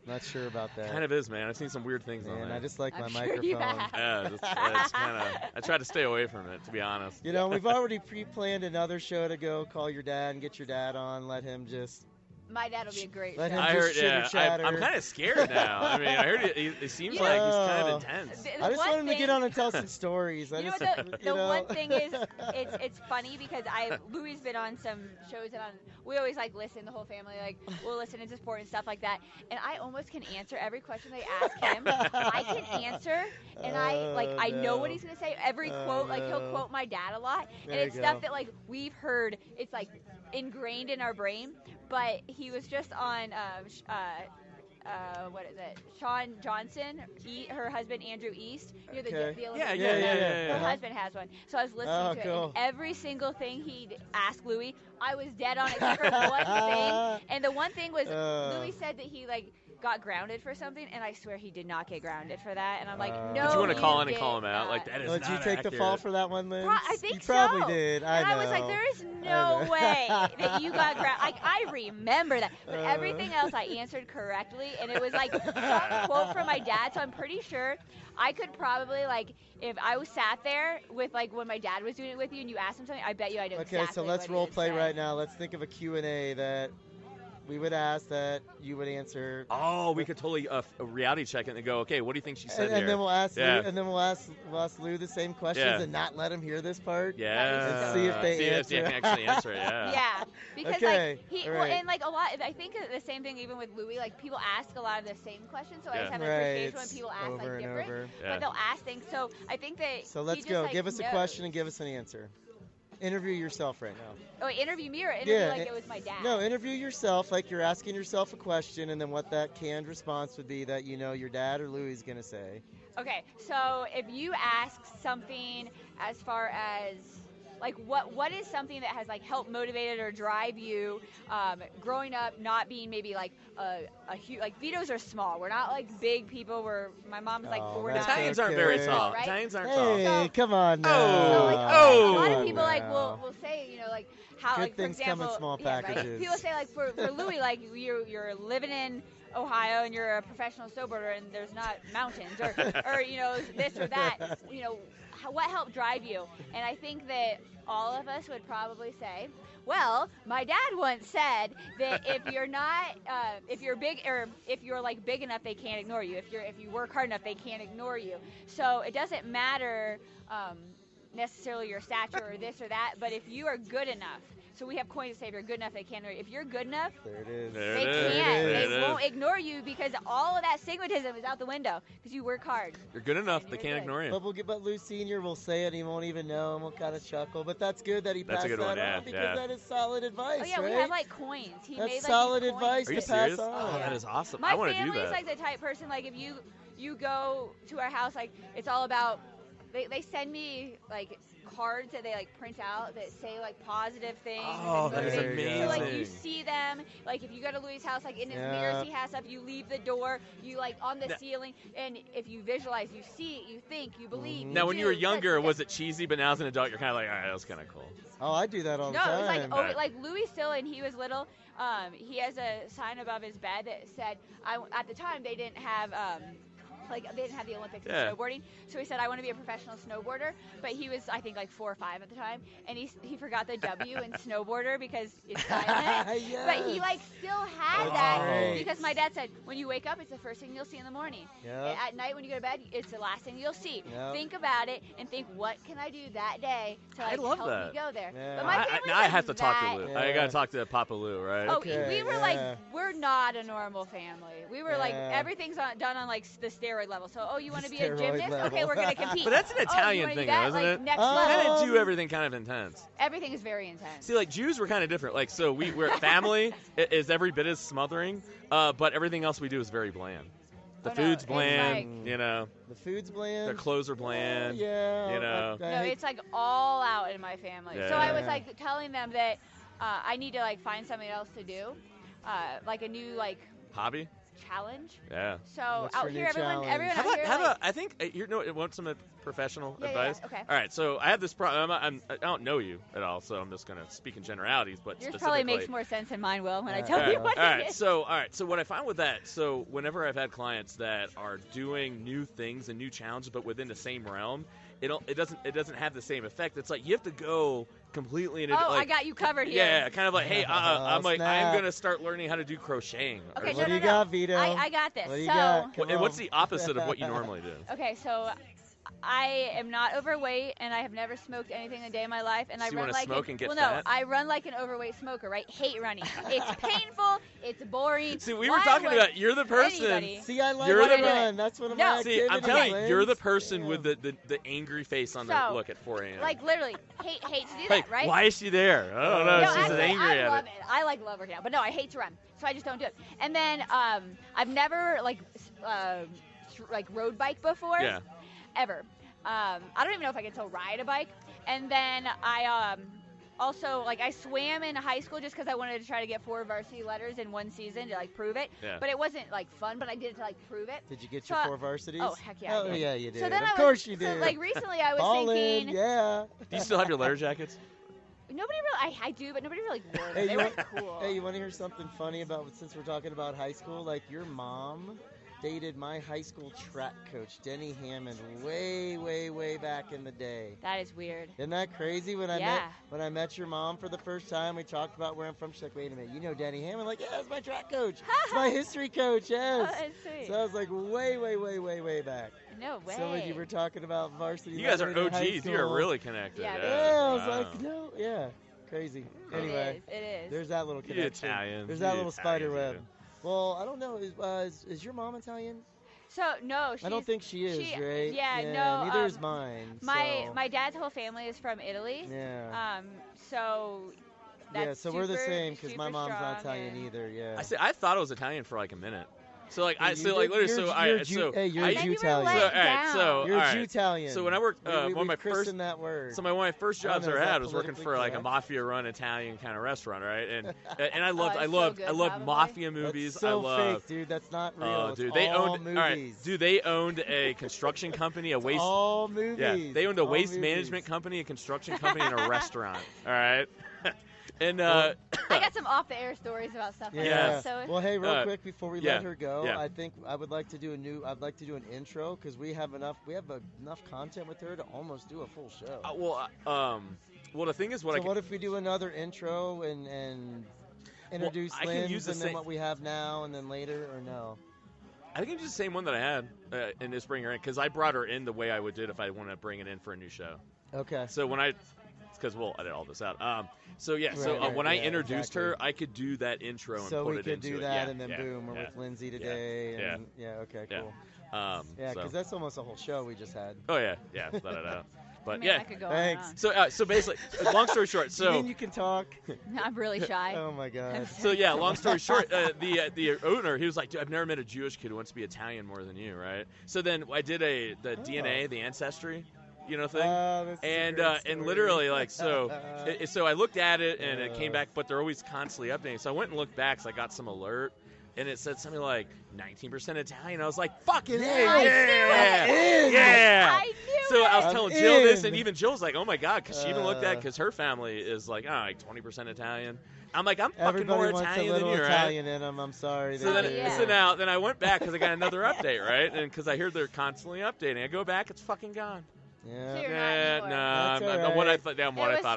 Not sure about that. Kind of is, man. I've seen some weird things on there. I just like my microphone. You have. Yeah, it's kind of. I try to stay away from it, to be honest. We've already pre-planned another show to go call your dad and get your dad on. Let him just. My dad will be a great show. I heard, I'm kind of scared now. I mean, I heard it seems like he's kind of intense. I just want him to get on and tell some stories. The one thing is, it's funny because Louis has been on some shows and we always listen, the whole family, we'll listen into sport and stuff like that. And I almost can answer every question they ask him. I can answer, and I know what he's gonna say. Every quote, he'll quote my dad a lot, and it's stuff that we've heard. It's ingrained in our brain. But he was just on, what is it? Sean Johnson, her husband Andrew East. The Olympian. Yeah. Her husband has one. So I was listening to it, and every single thing he'd ask Louis, I was dead on except for one thing. And the one thing was Louis said that he got grounded for something, and I swear he did not get grounded for that. And I'm no. Did you want to call in and call him out? That is not accurate. Did you take the fall for that one, Liz? I think you probably did. I was like, there is no way that you got grounded. I remember that, but everything else I answered correctly, and it was some quote from my dad. So I'm pretty sure I could probably if I was sat there with when my dad was doing it with you, and you asked him something, I bet you I know exactly. Okay, so let's role play right now. Let's think of a Q&A that we would ask that you would answer. Oh, we could totally a reality check it and go, okay, what do you think she said here? And then we'll ask Lou, and then we'll ask Lou the same questions and not let him hear this part. Yeah. And see if they answer. If they can actually answer it. Yeah. Yeah, because right. and a lot. I think the same thing even with Louis. People ask a lot of the same questions, so I just have an appreciation when people ask different, but they'll ask things. So I think that. So let's go. Give us a question and give us an answer. Interview yourself right now. Oh, interview me or interview like it was my dad? No, interview yourself like you're asking yourself a question, and then what that canned response would be that your dad or Louie is going to say. Okay, so if you ask something as far as like what is something that has like helped motivated or drive you growing up, not being maybe like a huge, like Vitos are small. We're not like big people. My mom's like 4'9". Italians aren't very tall. Right? Italians aren't tall. Hey, come on now. So like a lot of people like will say like how good like for things example come in small right? packages. People say like for Louie like you're living in Ohio and you're a professional snowboarder and there's not mountains or this or that, what helped drive you? And I think that all of us would probably say, well, my dad once said that if you're not, if you're big or if you're like big enough, they can't ignore you. If you work hard enough, they can't ignore you. So it doesn't matter necessarily your stature or this or that, but if you are good enough. So we have coins to say if you're good enough, they can't ignore you. If you're good enough, there it is. They can't. They won't ignore you because all of that stigmatism is out the window because you work hard. You're good enough. They can't ignore you. But Lou Senior will say it. He won't even know, and we'll kind of chuckle. But that's good that he passed that on because that is solid advice. Oh yeah, right? we have like coins. He that's made like solid these advice Are you to pass serious? on. Oh, that is awesome. My I want to do family's that. like the type person like if you go to our house like it's all about. They send me like cards that they like print out that say like positive things. Oh, that is amazing. So like you see them, like if you go to Louie's house, like in his mirrors he has stuff, you leave the door, you like on the ceiling, and if you visualize, you see, you think, you believe. Now when you were younger, was it cheesy, but now as an adult, you're kind of like, all right, that was kind of cool. Oh, I do that all the time. No, it was like Louie still, and he was little. He has a sign above his bed that said, at the time they didn't have. They didn't have the Olympics in snowboarding, so he said, I want to be a professional snowboarder, but he was, I think, like 4 or 5 at the time, and he forgot the W in snowboarder because it's silent, yes. But he, like, still had that because my dad said, when you wake up, it's the first thing you'll see in the morning. Yep. At night, when you go to bed, it's the last thing you'll see. Yep. Think about it and think, what can I do that day to, like, help me go there? Yeah. But my family now I have to talk to Lou. Yeah. I got to talk to Papa Lou, right? Oh, we were like, we're not a normal family. We were like, everything's done on like the steroid level. So, you want to be a gymnast? Level. Okay, we're gonna compete. But that's an Italian thing, though, isn't it? Next Kind level. of do everything kind of intense. Everything is very intense. See, like Jews were kind of different. Like, so we're family is every bit as smothering, but everything else we do is very bland. The food's bland, The food's bland. Their clothes are bland. Yeah. No, it's like all out in my family. Yeah. So I was like telling them that I need to like find something else to do, like a new like hobby. Challenge. Yeah. So out here, everyone out here. How about I think you want some professional advice? Yeah, okay. All right. So I have this problem. I don't know you at all, so I'm just gonna speak in generalities. But yours probably makes more sense than mine will when I tell you what it is. So what I find with that, so whenever I've had clients that are doing new things and new challenges, but within the same realm, it doesn't have the same effect. It's like you have to go completely in a I got you covered here. Yeah, kind of like, hey, I'm gonna start learning how to do crocheting. Okay, what do you got, Vito? I got this. What do you got? And what's the opposite of what you normally do? Okay, so I am not overweight, and I have never smoked anything a day in my life. And so I you run want to like smoke and get well, fat? no, I run like an overweight smoker, right? Hate running. It's painful. It's boring. See, we were talking about you're the person. Anybody? See, I like You're to the run. That's one of my activities. See, I'm telling you, you're the Liz. person with the angry face on the look at 4 a.m. Like literally, hate to do Like, that, right? why is she there? I don't know. No, She's just actually, angry I at love it. it. I love working out, but no, I hate to run, so I just don't do it. And then I've never like road bike before. Yeah. Ever. I don't even know if I can still ride a bike. And then I also, like, I swam in high school just because I wanted to try to get 4 varsity letters in one season to, like, prove it. Yeah. But it wasn't, like, fun, but I did it to, like, prove it. Did you get So, your 4 varsities? Oh, heck yeah. I did. Yeah, you did. So then Of course you did. So, like, recently I was Ballin', thinking. yeah. Do you still have your letter jackets? Nobody really, I do, but nobody really wore them. Hey, they were cool. Hey, you want to hear something funny about, since we're talking about high school? Like, your mom dated my high school track coach, Denny Hammond, way back in the day. That is weird. Isn't that crazy? When I met your mom for the first time, we talked about where I'm from. She's like, wait a minute, you know Denny Hammond? Like, yeah, that's my track coach. It's my history coach, yes. Oh, that's sweet. So I was like, way back. No way. So when you were talking about varsity, You guys are lettering in high OGs. You are school, really connected. Yeah, I was like, no, yeah, crazy. Anyway, It is. there's that little You connection. Italian. There's that You little spider Italians, web. Well, I don't know. Is your mom Italian? So no, I don't think she is, right? Yeah, no. Neither is mine. My dad's whole family is from Italy. Yeah. So. That's so we're the same because my mom's not Italian either. Yeah. I thought it was Italian for like a minute. So like you're Jew-Italian. You're Jew-Italian. So when I worked, one of my first that word. So one of my first jobs I ever had was working for like a mafia-run Italian kind of restaurant, right? And I loved mafia movies. That's so fake, dude. That's not real. Oh, dude, they owned movies. All right, dude, they owned a construction company, a waste. All movies. Yeah, they owned a waste management company, a construction company, and a restaurant. All right. And I got some off-the-air stories about stuff like that. So well, hey, real quick before we let her go, I think I would like to do I'd like to do an intro because we have enough content with her to almost do a full show. Well, the thing is, what if we do another intro and introduce Linz and then what we have now and then later, or no? I think it's the same one that I had and just bring her in because I brought her in the way I would do it if I want to bring it in for a new show. Okay. So because we'll edit all this out. When I introduced her, I could do that intro and put it into it. So we could do that, and then boom, we're with Lindsay today. Okay, cool. Because that's almost a whole show we just had. Oh yeah, let it out. But I could go thanks. So basically, long story short, you mean you can talk? I'm really shy. Oh my god. So long story short, the owner, he was like, dude, I've never met a Jewish kid who wants to be Italian more than you, right? So then I did the DNA, the ancestry. Thing, and literally so I looked at it and it came back, but they're always constantly updating. So I went and looked back, so I got some alert, and it said something like 19% Italian. I was like, fucking hey, yeah. I knew so I was telling Jill this, and even Jill's like, oh my god, because she even looked at because her family is like 20% Italian. I'm like, I'm fucking more Italian than you, right? Italian in them. I'm sorry. So then I went back because I got another update, right? And because I hear they're constantly updating, I go back, it's fucking gone. Yeah. So I'm what I thought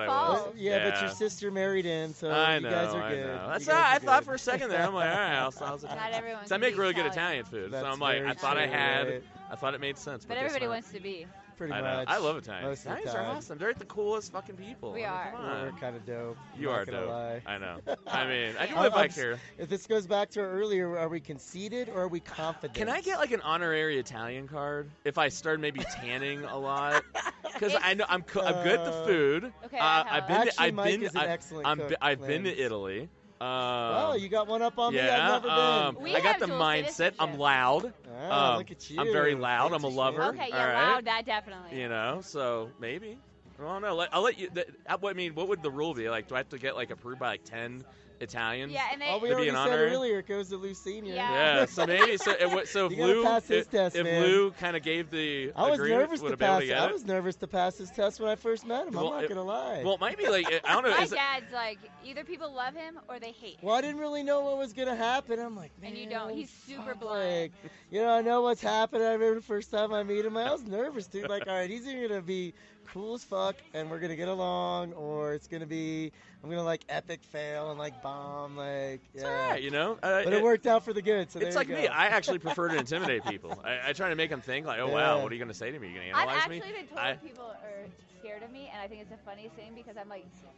I was. Yeah, but your sister married in, so I you guys are good. That's I thought for a second there. I'm like, all right, not everyone. I make really good Italian food, so I'm like, I thought it made sense. But everybody wants to be. Pretty much. I love Italians. Italians are awesome. They're the coolest fucking people. We are. Come on. We're kind of dope. You are dope. Lie. I know. I mean, I can live back here. If this goes back to earlier, are we conceited or are we confident? Can I get like an honorary Italian card if I start maybe tanning a lot? Because I know I'm good at the food. Okay. I've been to Italy. You got one up on me. I've never been. I got the mindset. I'm loud. Look at you. I'm very loud. I'm a lover. Okay, loud. That definitely. So maybe. I don't know. I'll let you. What would the rule be? Like, do I have to get approved by 10 Italian? Yeah, and we already said earlier it goes to Lou Senior. Yeah. So maybe. So if Lou, Lou kind of gave the agreement, would have been able to get it. I was nervous to pass his test when I first met him. I'm not gonna lie. Well, it might be like I don't know. My dad's like either people love him or they hate him. Well, I didn't really know what was gonna happen. I'm like, man. And you don't. He's super blunt. I know what's happening. I remember the first time I meet him, I was nervous, dude. Like, all right, he's either gonna be cool as fuck and we're gonna get along, or it's gonna be I'm gonna epic fail and bomb. It's all right, but it worked out for the good. So it's like me. I actually prefer to intimidate people. I try to make them think wow, what are you gonna say to me? You're gonna analyze me? I've actually been told people are scared of me, and I think it's the funniest thing because I'm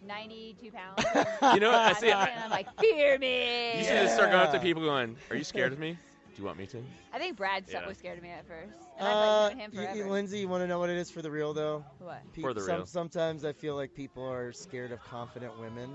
92 pounds. I see. And I'm fear me. You should just start going up to people going, "Are you scared of me? Do you want me to?" I think Brad was scared of me at first. And I've known him forever. Lindsay, you want to know what it is for the real, though? What? For the real. Sometimes I feel like people are scared of confident women.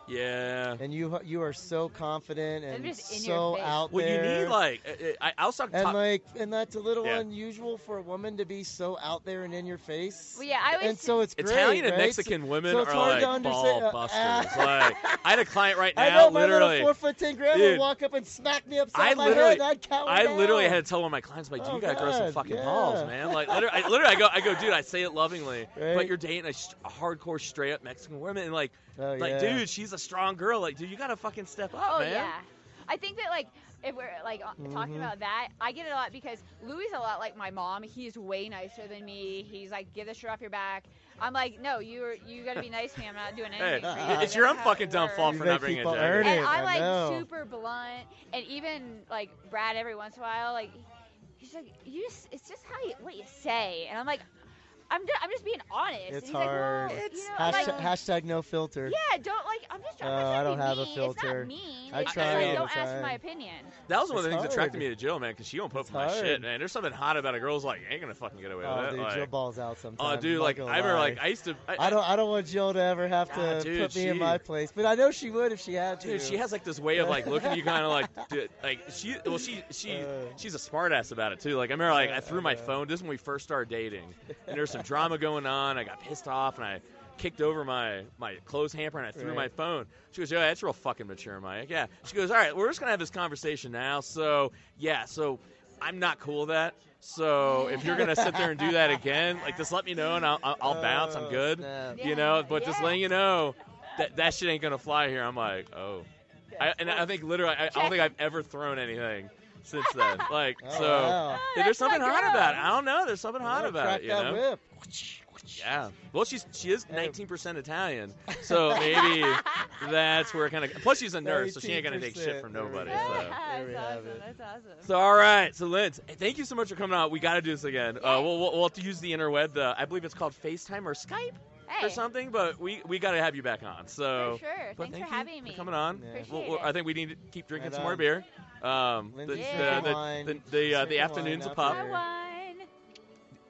Yeah. And you are so confident and so out there. Well, you need I also and that's a little unusual for a woman to be so out there and in your face. Well, yeah, and so it's great, Italian and right? Mexican women so are ball busters. I had a client right now. I know, literally, my little 4'10" grandma would walk up and smack me upside my head. And I'd cower down. Literally had to tell one of my clients, dude, you gotta grow some fucking balls, man. Literally, I go, dude, I say it lovingly, but you're dating a hardcore, straight up Mexican woman, and dude, she's a strong girl. Dude, you gotta fucking step up, man. Yeah. I think that if we're talking about that, I get it a lot because Louis is a lot like my mom. He's way nicer than me. He's like, get the shirt off your back. I'm like, no, you gotta be nice to me. I'm not doing anything for you. It's your own fucking dumb fault for not bringing a jacket. And I'm super blunt, and even Brad every once in a while, he's like, it's just what you say, and I'm like, I'm just being honest. It's and hard. Like, well, hashtag no filter. Yeah, I'm I don't have a filter. It's not mean. I try I all don't the ask for time. my opinion. That was one of the It's things that hard. attracted me to Jill, man, because she don't put up It's with my hard. shit, man. There's something hot about a girl's like, ain't gonna fucking get away with it. Dude, Like, Jill balls out sometimes. oh, dude, I'm like not I gonna remember, lie. like I used to. I don't want Jill to ever have to dude, put me in my place, but I know she would if she had to. Dude, she has like this way of like looking at you, kind of like, dude, like she's a smartass about it too. Like I remember, like I threw my phone. This is when we first started dating, and there was some drama going on. I got pissed off, and I kicked over my clothes hamper, and I threw my phone. She goes, "Yeah, that's real fucking mature, Mike." Yeah. She goes, "All right, we're just gonna have this conversation now." So yeah, so I'm not cool with that. So if you're gonna sit there and do that again, like just let me know, and I'll bounce. I'm good, you know. But just letting you know that shit ain't gonna fly here. I'm like, oh. I think literally, I don't think I've ever thrown anything since then. Like, there's something hot about it. I don't know. There's something hot about it, you know? Whip. Yeah. Well, she is 19% Italian, so maybe that's where it kind of. Plus, she's a nurse, so she ain't gonna take shit from nobody. So. That's awesome. So all right, so Linz, thank you so much for coming out. We got to do this again. We'll have to use the interweb. I believe it's called FaceTime or Skype. Or something, but we got to have you back on. So for sure. Thanks for having me. For coming on. Yeah. Appreciate it. I think we need to keep drinking some more beer. The afternoon's a pop. Wine.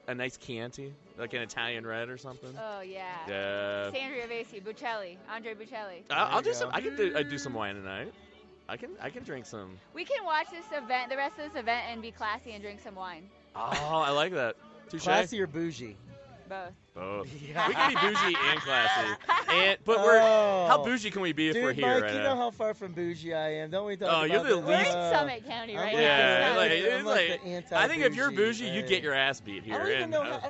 A nice Chianti, like an Italian red or something. Oh yeah. Yeah. Sandria Vesi, Buccelli, Andre Buccelli. I'll do some. I can do some wine tonight. I can drink some. We can watch this event, the rest of this event, and be classy and drink some wine. Oh, I like that. Touché. Classy or bougie? Both. Yeah. We can be bougie and classy. But how bougie can we be if we're here? Mike, right you now? know how far from bougie I am. Don't we talk about you're the that? least. We're in Summit County right now. Yeah, I'm like the anti-bougie. I think if you're bougie, you get your ass beat here. I don't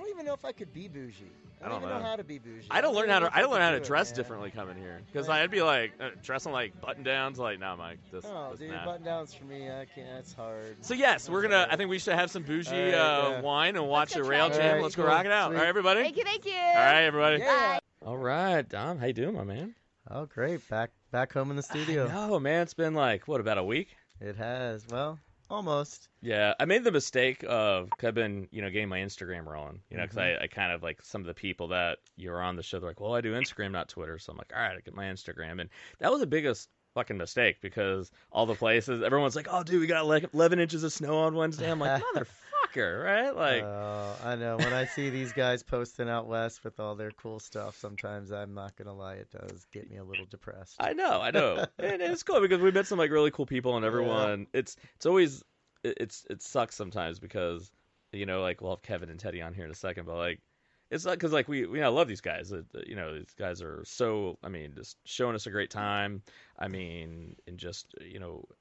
even know if I could be bougie. I don't even know how to be bougie. I don't learn how to dress differently coming here because I'd be like dressing like button downs. Like, nah, Mike. Button downs for me. I can't. That's hard. So yes, we're gonna. I think we should have some bougie wine and watch a Railjam. Right, Let's go rock it out. Sweet. All right, everybody. Thank you. All right, everybody. Yeah. All right, Dom. How you doing, my man? Oh, great. Back home in the studio. Oh man, it's been like about a week? It has. Well, almost. Yeah, I made the mistake of I've been getting my Instagram rolling, because I kind of like some of the people that you're on the show. They're like, well, I do Instagram, not Twitter. So I'm like, all right, I get my Instagram, and that was the biggest fucking mistake because all the places, everyone's like, oh, dude, we got like 11 inches of snow on Wednesday. I'm like, motherfucker, right? Like, I know when I see these guys posting out west with all their cool stuff, sometimes I'm not gonna lie, it does get me a little depressed. I know, and it's cool because we met some like really cool people, and everyone, it's always. It sucks sometimes because like we'll have Kevin and Teddy on here in a second, but like it's not because like we love these guys. These guys are so just showing us a great time. And just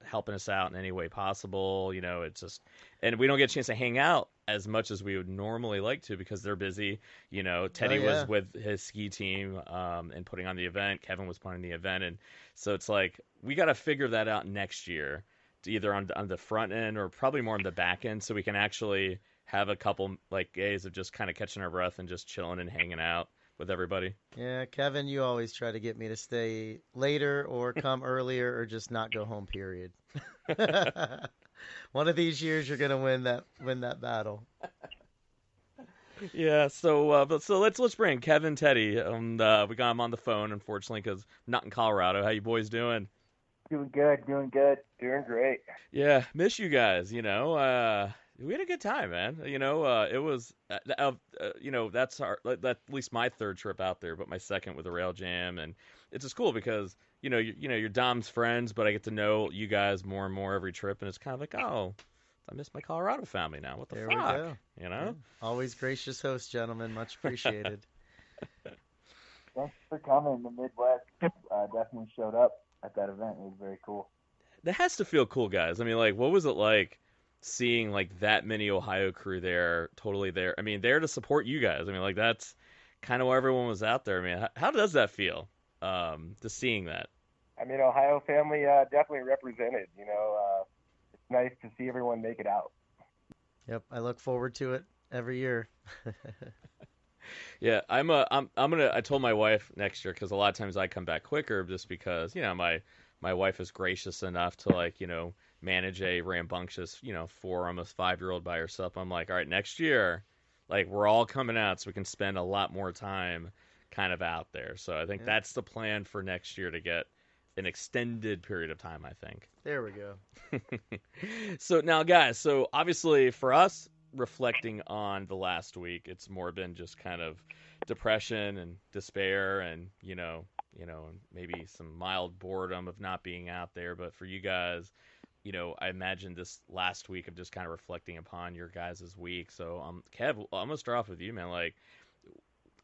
helping us out in any way possible. It's just and we don't get a chance to hang out as much as we would normally like to because they're busy. Teddy was with his ski team and putting on the event. Kevin was putting the event, and so it's like we got to figure that out next year. Either on the front end or probably more on the back end, so we can actually have a couple like days of just kind of catching our breath and just chilling and hanging out with everybody. Yeah, Kevin, you always try to get me to stay later or come earlier or just not go home. Period. One of these years, you're gonna win that battle. Yeah. So let's bring Kevin, Teddy. We got him on the phone, unfortunately, because not in Colorado. How you boys doing? Doing good, doing great. Yeah, miss you guys. We had a good time, man. It was, that's at least my third trip out there, but my second with the Railjam, and it's just cool because you're Dom's friends, but I get to know you guys more and more every trip, and it's kind of like, oh, I miss my Colorado family now. What the there fuck? We go. Yeah. Always gracious host, gentlemen. Much appreciated. Thanks for coming. The Midwest definitely showed up at that event. It was very cool. That has to feel cool, guys. What was it like seeing like that many Ohio crew there, totally there? There to support you guys. That's kind of why everyone was out there. How does that feel? Just seeing that. Ohio family definitely represented. It's nice to see everyone make it out. Yep, I look forward to it every year. Yeah, I told my wife next year because a lot of times I come back quicker just because my wife is gracious enough to manage a rambunctious 4 almost 5-year-old by herself. I'm like, all right, next year we're all coming out so we can spend a lot more time kind of out there. So I think that's the plan for next year to get an extended period of time, I think. There we go. So now, guys, so obviously for us, reflecting on the last week, it's more been just kind of depression and despair and, maybe some mild boredom of not being out there. But for you guys, I imagine this last week of just kind of reflecting upon your guys' week. So, Kev, I'm going to start off with you, man. Like,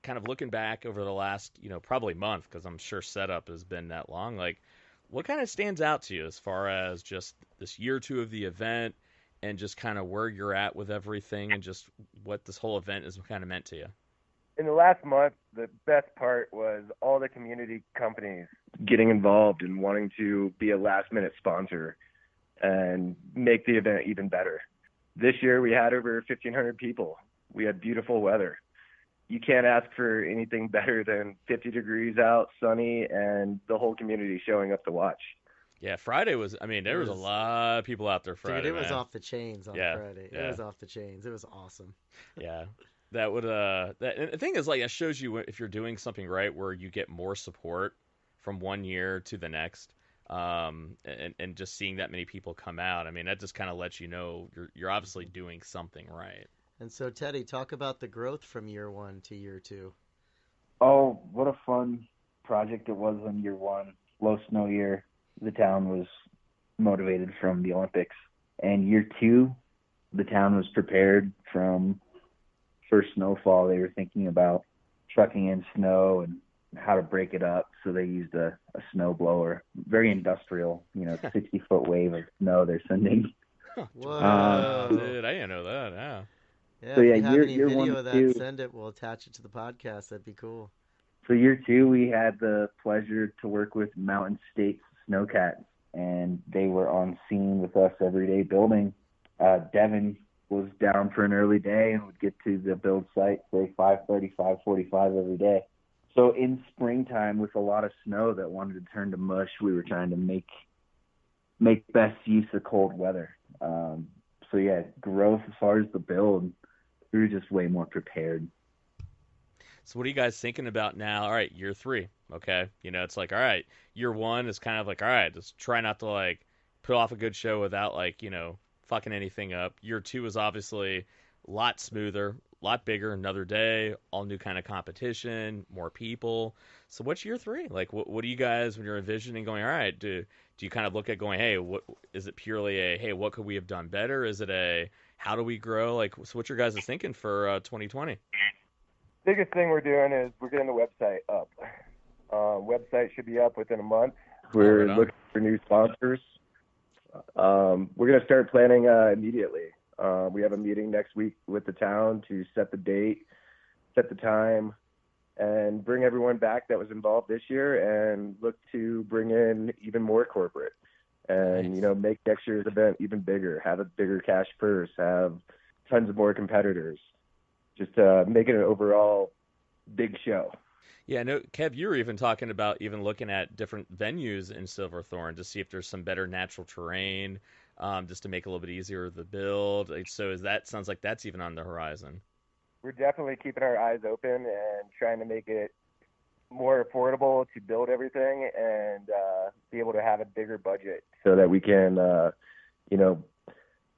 kind of looking back over the last, probably month, because I'm sure setup has been that long. Like, what kind of stands out to you as far as just this year or two of the event and just kind of where you're at with everything and just what this whole event has kind of meant to you? In the last month, the best part was all the community companies getting involved and wanting to be a last-minute sponsor and make the event even better. This year, we had over 1,500 people. We had beautiful weather. You can't ask for anything better than 50 degrees out, sunny, and the whole community showing up to watch. Yeah, Friday was, there was a lot of people out there Friday. Dude, it was off the chains on Friday. Yeah. It was off the chains. It was awesome. Yeah. That would, and the thing is, like, it shows you if you're doing something right where you get more support from one year to the next. And just seeing that many people come out, that just kind of lets you know you're obviously doing something right. And so, Teddy, talk about the growth from year 1 to year 2. Oh, what a fun project it was in year 1. Low snow year. The town was motivated from the Olympics. And year 2, the town was prepared from first snowfall. They were thinking about trucking in snow and how to break it up. So they used a snow blower, very industrial, 60-foot wave of snow they're sending. Whoa. Dude, I didn't know that. Yeah. Yeah, so if you have any year video 1 of that, too, send it. We'll attach it to the podcast. That'd be cool. So year 2, we had the pleasure to work with Mountain States Snowcats, and they were on scene with us every day building. Devin was down for an early day and would get to the build site, say 5:30, 5:45 every day. So in springtime, with a lot of snow that wanted to turn to mush, we were trying to make best use of cold weather. So yeah, growth as far as the build, we were just way more prepared. So what are you guys thinking about now? All right, year 3, okay? It's like, all right, year 1 is kind of like, all right, just try not to, like, put off a good show without, like, fucking anything up. Year 2 is obviously a lot smoother, a lot bigger, another day, all new kind of competition, more people. So what's year 3? Like, what do you guys, when you're envisioning going, all right, do you kind of look at going, hey, what is it purely a, hey, what could we have done better? Is it a, how do we grow? Like, so what's your guys' thinking for 2020? Biggest thing we're doing is we're getting the website up. Website should be up within a month. We're looking for new sponsors. We're going to start planning immediately. We have a meeting next week with the town to set the date, set the time, and bring everyone back that was involved this year and look to bring in even more corporate and, make next year's event even bigger, have a bigger cash purse, have tons of more competitors. Just make it an overall big show. Yeah, no, Kev, you were even talking about even looking at different venues in Silverthorne to see if there's some better natural terrain, just to make it a little bit easier the build. So sounds like that's even on the horizon. We're definitely keeping our eyes open and trying to make it more affordable to build everything and be able to have a bigger budget so that we can,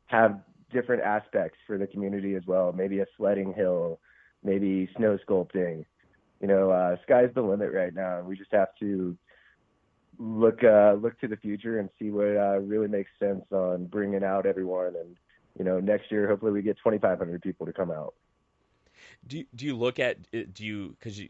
have different aspects for the community as well. Maybe a sledding hill, maybe snow sculpting. Sky's the limit right now. We just have to look to the future and see what really makes sense on bringing out everyone. And, next year, hopefully we get 2,500 people to come out. Do you look at it, because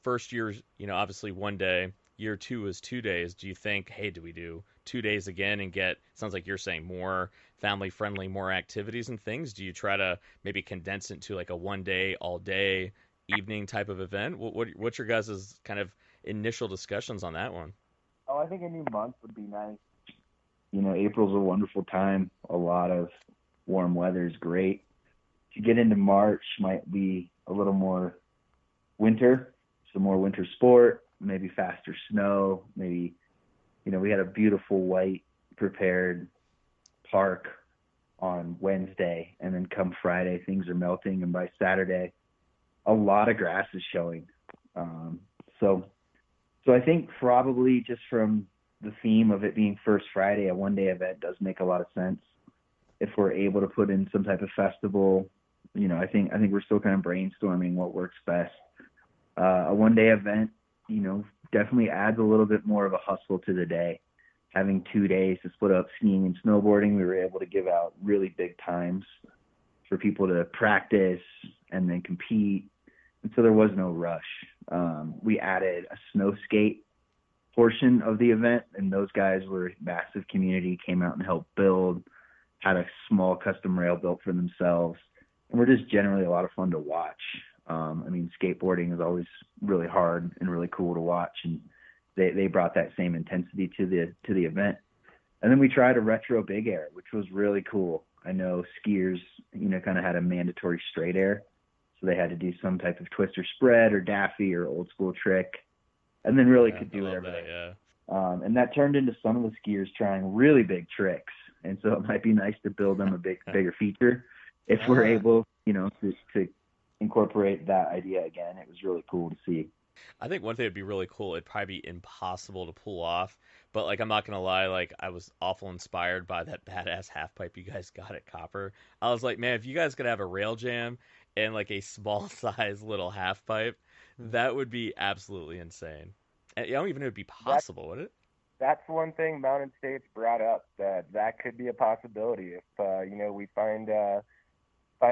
first year's, obviously one day, year 2 is 2 days. Do you think, hey, do we do 2 days again and get, sounds like you're saying, more family friendly, more activities and things? Do you try to maybe condense it to like a 1 day, all day evening type of event? What's your guys' kind of initial discussions on that one? Oh, I think a new month would be nice. April's a wonderful time. A lot of warm weather is great. To get into March might be a little more winter, some more winter sport, maybe faster snow, maybe, we had a beautiful white prepared park on Wednesday, and then come Friday, things are melting, and by Saturday, a lot of grass is showing. So I think probably just from the theme of it being First Friday, a one-day event does make a lot of sense. If we're able to put in some type of festival, I think we're still kind of brainstorming what works best. A one-day event, definitely adds a little bit more of a hustle to the day. Having 2 days to split up skiing and snowboarding, we were able to give out really big times for people to practice and then compete. And so there was no rush. We added a snow skate portion of the event, and those guys were a massive community, came out and helped build, had a small custom rail built for themselves. And we're just generally a lot of fun to watch. Skateboarding is always really hard and really cool to watch, and they brought that same intensity to the event. And then we tried a retro big air, which was really cool. I know skiers, kind of had a mandatory straight air, so they had to do some type of twist or spread or daffy or old school trick, and then really could do whatever and that turned into some of the skiers trying really big tricks. And so it might be nice to build them a bigger feature if we're able, to incorporate that idea again. It was really cool to see. I think one thing would be really cool. It'd probably be impossible to pull off, but I'm not gonna lie. I was awful inspired by that badass half pipe you guys got at Copper. I was like, man, if you guys could have a Railjam and a small size little half pipe, that would be absolutely insane. I don't even know it'd be possible, would it? That's one thing Mountain States brought up, that could be a possibility if we find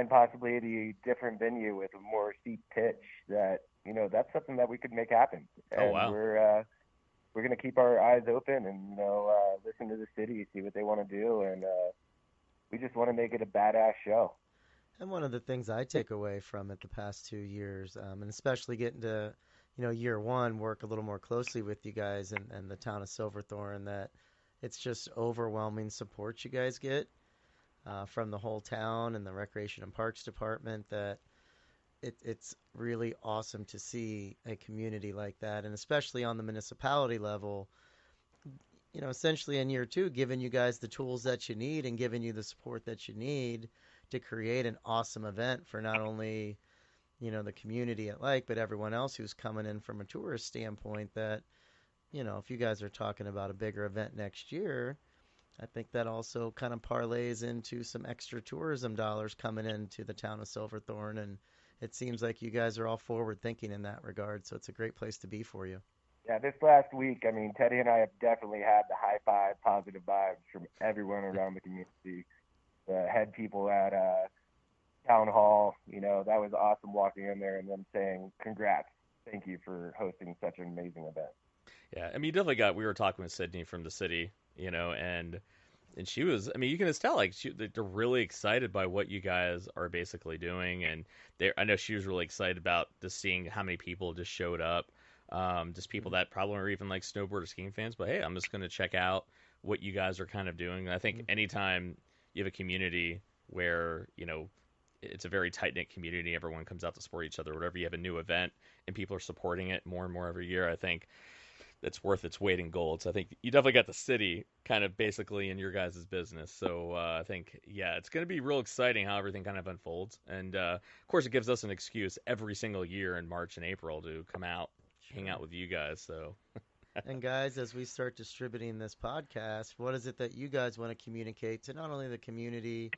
possibly the different venue with a more steep pitch. That's something that we could make happen. And oh, wow. We're going to keep our eyes open and listen to the city, see what they want to do, and we just want to make it a badass show. And one of the things I take away from it the past 2 years, and especially getting to year one, work a little more closely with you guys and the town of Silverthorne, that it's just overwhelming support you guys get from the whole town and the Recreation and Parks Department, that it's really awesome to see a community like that, and especially on the municipality level, essentially in year two, giving you guys the tools that you need and giving you the support that you need to create an awesome event for not only the community at Lake, but everyone else who's coming in from a tourist standpoint. That if you guys are talking about a bigger event next year, I think that also kind of parlays into some extra tourism dollars coming into the town of Silverthorne, and it seems like you guys are all forward thinking in that regard, so it's a great place to be for you. Yeah, this last week, Teddy and I have definitely had the high five, positive vibes from everyone around the community. The head people at Town Hall, that was awesome walking in there and them saying, congrats, thank you for hosting such an amazing event. Yeah, you definitely we were talking with Sydney from the city, and she was, you can just tell, they're really excited by what you guys are basically doing, and I know she was really excited about just seeing how many people just showed up, just people that probably aren't even snowboard or skiing fans, but hey, I'm just going to check out what you guys are kind of doing. And I think anytime you have a community where, it's a very tight-knit community, everyone comes out to support each other, whatever, you have a new event and people are supporting it more and more every year, I think that's worth its weight in gold. So I think you definitely got the city kind of basically in your guys' business. So I think, it's going to be real exciting how everything kind of unfolds. And of course, it gives us an excuse every single year in March and April to come out, hang out with you guys. So. And guys, as we start distributing this podcast, what is it that you guys want to communicate to not only the community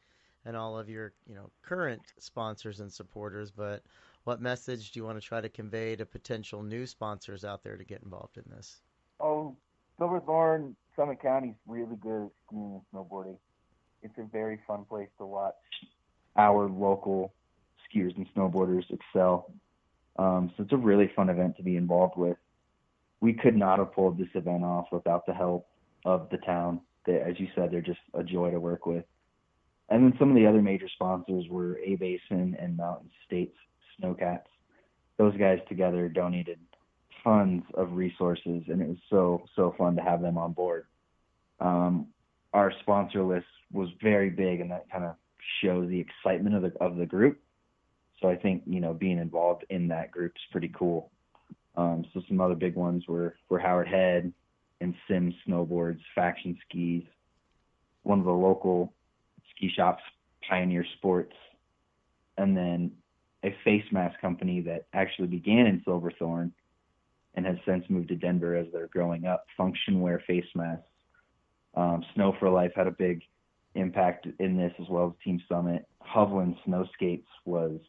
and all of your, current sponsors and supporters, but what message do you want to try to convey to potential new sponsors out there to get involved in this? Oh, Silverthorne, Summit County is really good at skiing and snowboarding. It's a very fun place to watch our local skiers and snowboarders excel. So it's a really fun event to be involved with. We could not have pulled this event off without the help of the town. As you said, they're just a joy to work with. And then some of the other major sponsors were A-Basin and Mountain States Snowcats. Those guys together donated tons of resources, and it was so fun to have them on board. Our sponsor list was very big, and that kind of shows the excitement of the group. So I think, being involved in that group is pretty cool. So some other big ones were Howard Head and Sims Snowboards, Faction Skis, one of the local ski shops, Pioneer Sports, and then a face mask company that actually began in Silverthorne and has since moved to Denver as they're growing up. Function Wear face masks. Snow for Life had a big impact in this, as well as Team Summit. Hovland Snow Skates was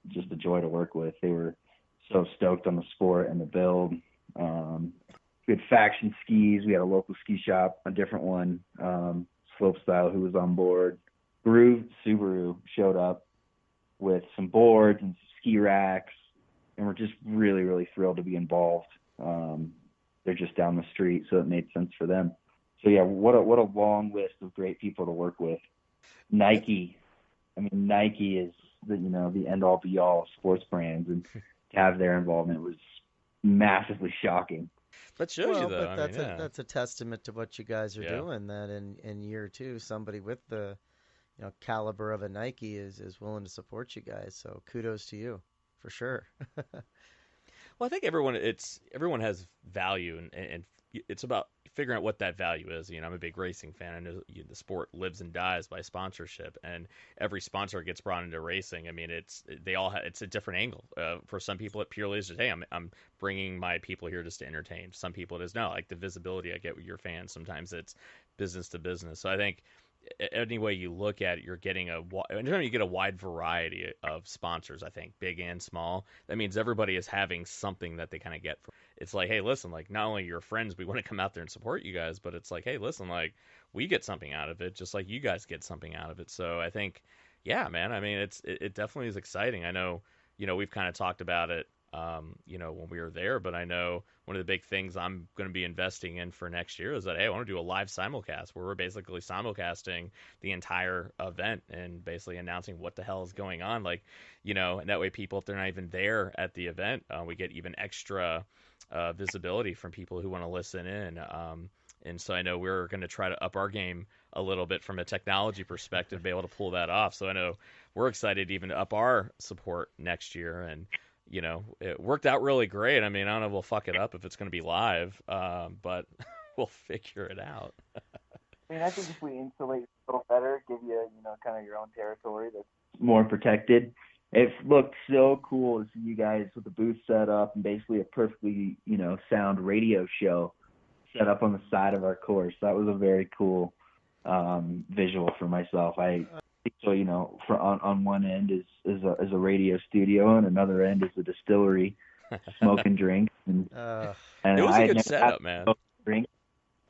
just a joy to work with. They were so stoked on the sport and the build. We had Faction Skis. We had a local ski shop, a different one, Slopestyle, who was on board. Groove Subaru showed up with some boards and ski racks, and we're just really, really thrilled to be involved. They're just down the street, so it made sense for them. So yeah, what a long list of great people to work with. Nike. I mean, Nike is the end all be all of sports brands, and to have their involvement was massively shocking. That shows you, though. But that's a testament to what you guys are doing. That in year two, somebody with the caliber of a Nike is willing to support you guys. So kudos to you, for sure. Well, I think everyone has value, and it's about figuring out what that value is. I'm a big racing fan. I know the sport lives and dies by sponsorship, and every sponsor gets brought into racing. I mean, it's a different angle. For some people, it purely is just, hey, I'm bringing my people here just to entertain. Some people, it is no, like the visibility I get with your fans. Sometimes it's business to business. So I think any way you look at it, you're getting anytime you get a wide variety of sponsors, I think, big and small, that means everybody is having something that they kind of get from. It's like, hey, listen, like, not only your friends, we want to come out there and support you guys, but it's like, hey, listen, like, we get something out of it, just like you guys get something out of it. So I think, yeah, man, I mean, it definitely is exciting. I know, we've kind of talked about it, when we were there, but I know one of the big things I'm going to be investing in for next year is that, hey, I want to do a live simulcast where we're basically simulcasting the entire event and basically announcing what the hell is going on. Like, and that way people, if they're not even there at the event, we get even extra visibility from people who want to listen in. And so I know we're going to try to up our game a little bit from a technology perspective, be able to pull that off. So I know we're excited even to up our support next year. And, it worked out really great. I mean, I don't know if we'll fuck it up if it's going to be live, but we'll figure it out. I mean, I think if we insulate a little better, give you, kind of your own territory that's more protected. It looked so cool to see you guys with the booth set up and basically a perfectly, sound radio show set up on the side of our course. That was a very cool visual for myself. So, on one end is a radio studio, and another end is a distillery, smoking drinks. And it was a good setup, man. Drink.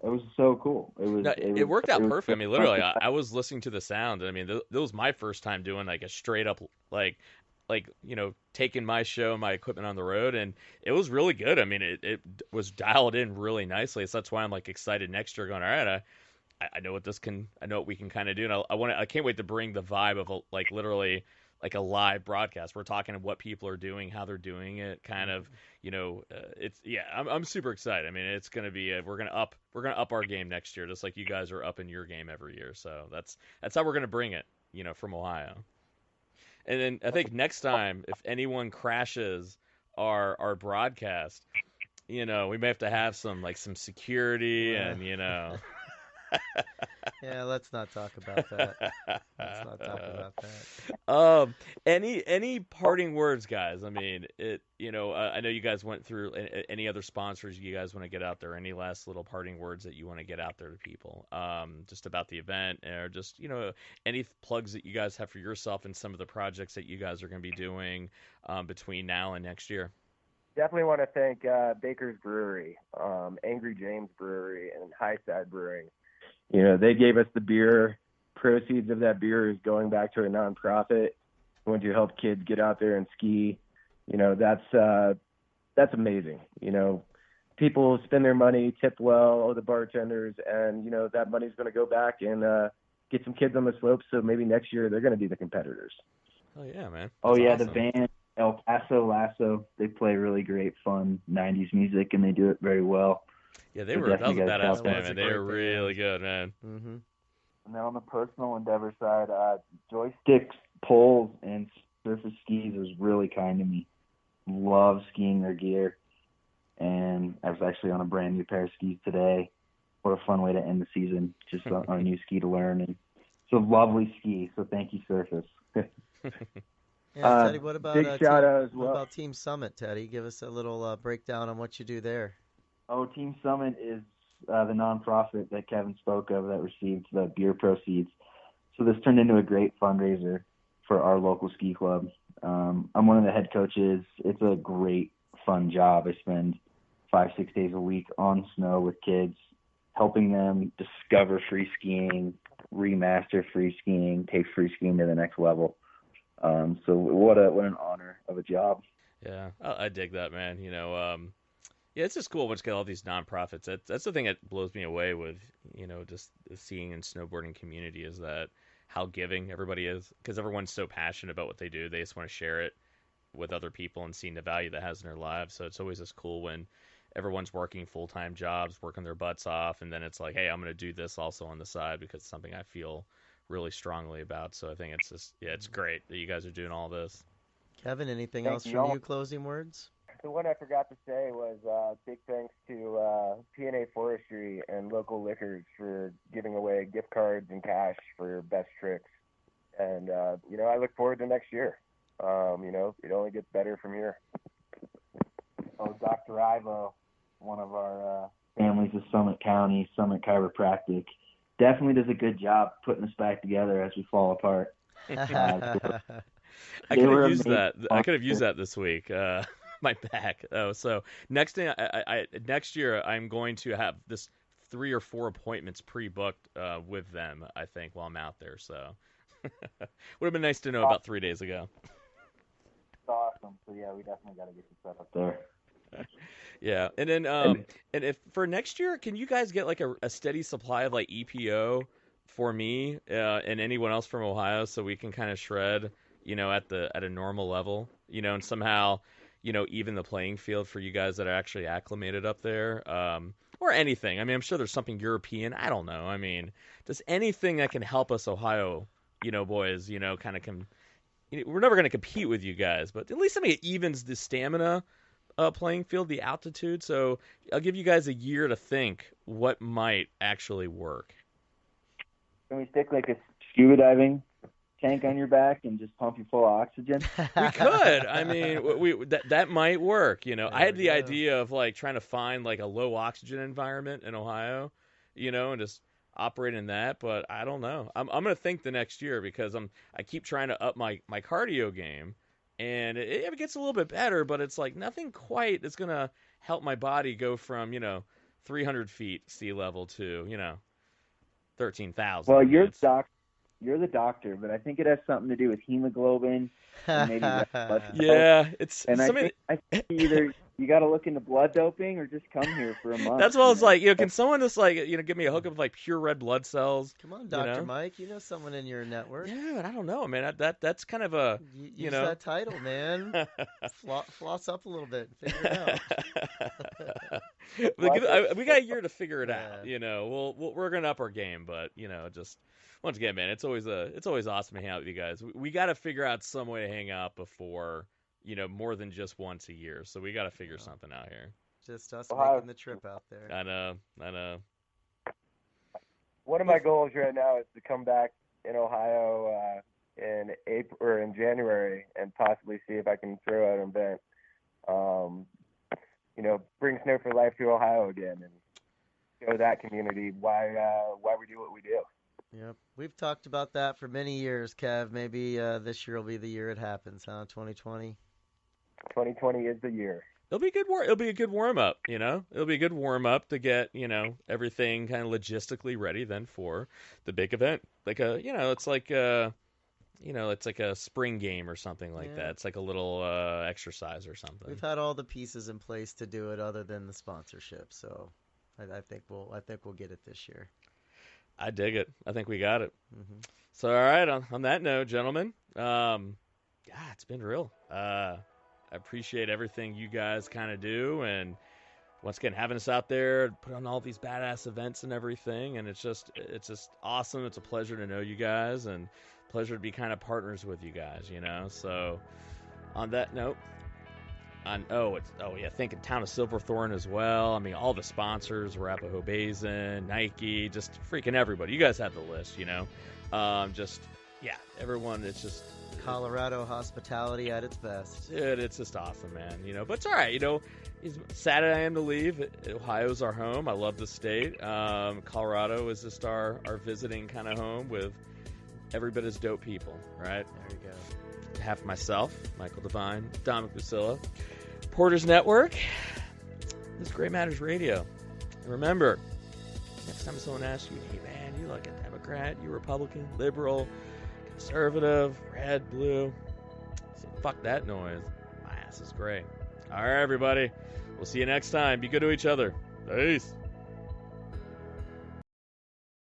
It was so cool. It worked out perfect. I mean, literally, I was listening to the sound. I mean, that was my first time doing like a straight up, like taking my show and my equipment on the road, and it was really good. I mean, it was dialed in really nicely. So that's why I'm like excited next year, going, all right, I know what we can kind of do, and I can't wait to bring the vibe of literally like a live broadcast. We're talking what people are doing, how they're doing it, kind of, I'm super excited. I mean, it's going to be we're going to up our game next year, just like you guys are upping your game every year. So that's how we're going to bring it, from Ohio. And then I think next time, if anyone crashes our broadcast, we may have to have some security and Yeah, let's not talk about that. Any parting words, guys? I mean, I know you guys went through any other sponsors you guys want to get out there. Any last little parting words that you want to get out there to people, just about the event, or just any plugs that you guys have for yourself and some of the projects that you guys are going to be doing between now and next year. Definitely want to thank Baker's Brewery, Angry James Brewery, and Highside Brewing. They gave us the beer. Proceeds of that beer is going back to a nonprofit going to help kids get out there and ski. That's amazing. People spend their money, tip well, the bartenders, and that money's going to go back and get some kids on the slopes. So maybe next year they're going to be the competitors. Oh yeah, man. That's awesome. The band El Paso Lasso, they play really great, fun 90s music, and they do it very well. Yeah, that was a badass band, man. They were really good, man. Mm-hmm. And then on the personal endeavor side, Joysticks, Poles, and Surface Skis was really kind to me. Love skiing their gear. And I was actually on a brand new pair of skis today. What a fun way to end the season, just on a new ski to learn. And it's a lovely ski, so thank you, Surface. Yeah, Teddy, what about big shout out as well. What about Team Summit, Teddy? Give us a little breakdown on what you do there. Oh, Team Summit is the nonprofit that Kevin spoke of that received the beer proceeds. So this turned into a great fundraiser for our local ski club. I'm one of the head coaches. It's a great, fun job. I spend 5-6 days a week on snow with kids, helping them discover free skiing, remaster free skiing, take free skiing to the next level. So what an honor of a job. Yeah, I dig that, man. Yeah, it's just cool once you get all these nonprofits. That's the thing that blows me away with, just the skiing and snowboarding community is that how giving everybody is, because everyone's so passionate about what they do. They just want to share it with other people and seeing the value that has in their lives. So it's always just cool when everyone's working full-time jobs, working their butts off, and then it's like, hey, I'm going to do this also on the side because it's something I feel really strongly about. So I think it's just, it's great that you guys are doing all this. Kevin, anything else from you? Closing words? The one I forgot to say was big thanks to P&A Forestry and local liquors for giving away gift cards and cash for best tricks. And, I look forward to next year. It only gets better from here. Oh, Dr. Ivo, one of our families of Summit County, Summit Chiropractic, definitely does a good job putting us back together as we fall apart. I could have used that. I could have used that this week. My back. Oh, so next year I'm going to have this 3 or 4 appointments pre-booked with them, I think, while I'm out there. So would have been nice to know about 3 days ago. Awesome. So yeah, we definitely got to get you set up there. Yeah, and then and if for next year, can you guys get like a steady supply of like EPO for me and anyone else from Ohio, so we can kind of shred, at a normal level, and somehow, even the playing field for you guys that are actually acclimated up there, or anything. I mean, I'm sure there's something European. I don't know. I mean, just anything that can help us Ohio, boys, kind of can. We're never going to compete with you guys, but at least something that evens the stamina playing field, the altitude. So I'll give you guys a year to think what might actually work. Can we stick like a scuba diving tank on your back and just pump you full of oxygen? We could. I mean, that might work. I had the idea of like trying to find like a low oxygen environment in Ohio, and just operate in that. But I don't know. I'm going to think the next year because I keep trying to up my cardio game. And it gets a little bit better, but it's like nothing quite is going to help my body go from, 300 feet sea level to, 13,000. Well, you're the doctor, but I think it has something to do with hemoglobin. And maybe yeah, I think either you got to look into blood doping or just come here for a month. That's what I was like, can someone just like, give me a hookup of like pure red blood cells? Come on, Dr. Mike, you know someone in your network. Yeah, but I don't know, man. That's kind of a, Use that title, man. Floss up a little bit and figure it out. We got a year to figure it out. We're going to up our game, but, just once again, man, it's always awesome to hang out with you guys. We got to figure out some way to hang out before, more than just once a year. So we got to figure something out here. Just us making the trip out there. I know. One of my goals right now is to come back in Ohio in April or in January and possibly see if I can throw out an event. Bring Snow for Life to Ohio again and show that community why we do what we do. Yep. We've talked about that for many years, Kev. Maybe this year will be the year it happens, huh? 2020? 2020 is the year. It'll be good. It'll be a good warm up. It'll be a good warm up to get everything kind of logistically ready then for the big event. Like it's like a spring game or something like that. It's like a little exercise or something. We've had all the pieces in place to do it, other than the sponsorship. So I think we'll get it this year. I dig it. I think we got it. Mm-hmm. So all right. On that note, gentlemen, it's been real. I appreciate everything you guys kind of do, and once again having us out there, put on all these badass events and everything, and it's just awesome. It's a pleasure to know you guys, and pleasure to be kind of partners with you guys. So on that note, thinking town of Silverthorne as well. I mean, all the sponsors, Arapahoe Basin, Nike, just freaking everybody. You guys have the list. Just yeah, everyone, it's just Colorado hospitality at its best. Dude, it's just awesome, man. But it's all right. It's sad I am to leave. Ohio's our home. I love the state. Colorado is just our visiting kind of home with every bit as dope people, right? There you go. On behalf of myself, Michael DeVine, Dominic Lucilla, Porters Network, this is Great Matters Radio. And remember, next time someone asks you, hey, man, you like a Democrat, you Republican, liberal, conservative, red, blue, say, fuck that noise. My ass is gray. All right, everybody. We'll see you next time. Be good to each other. Peace.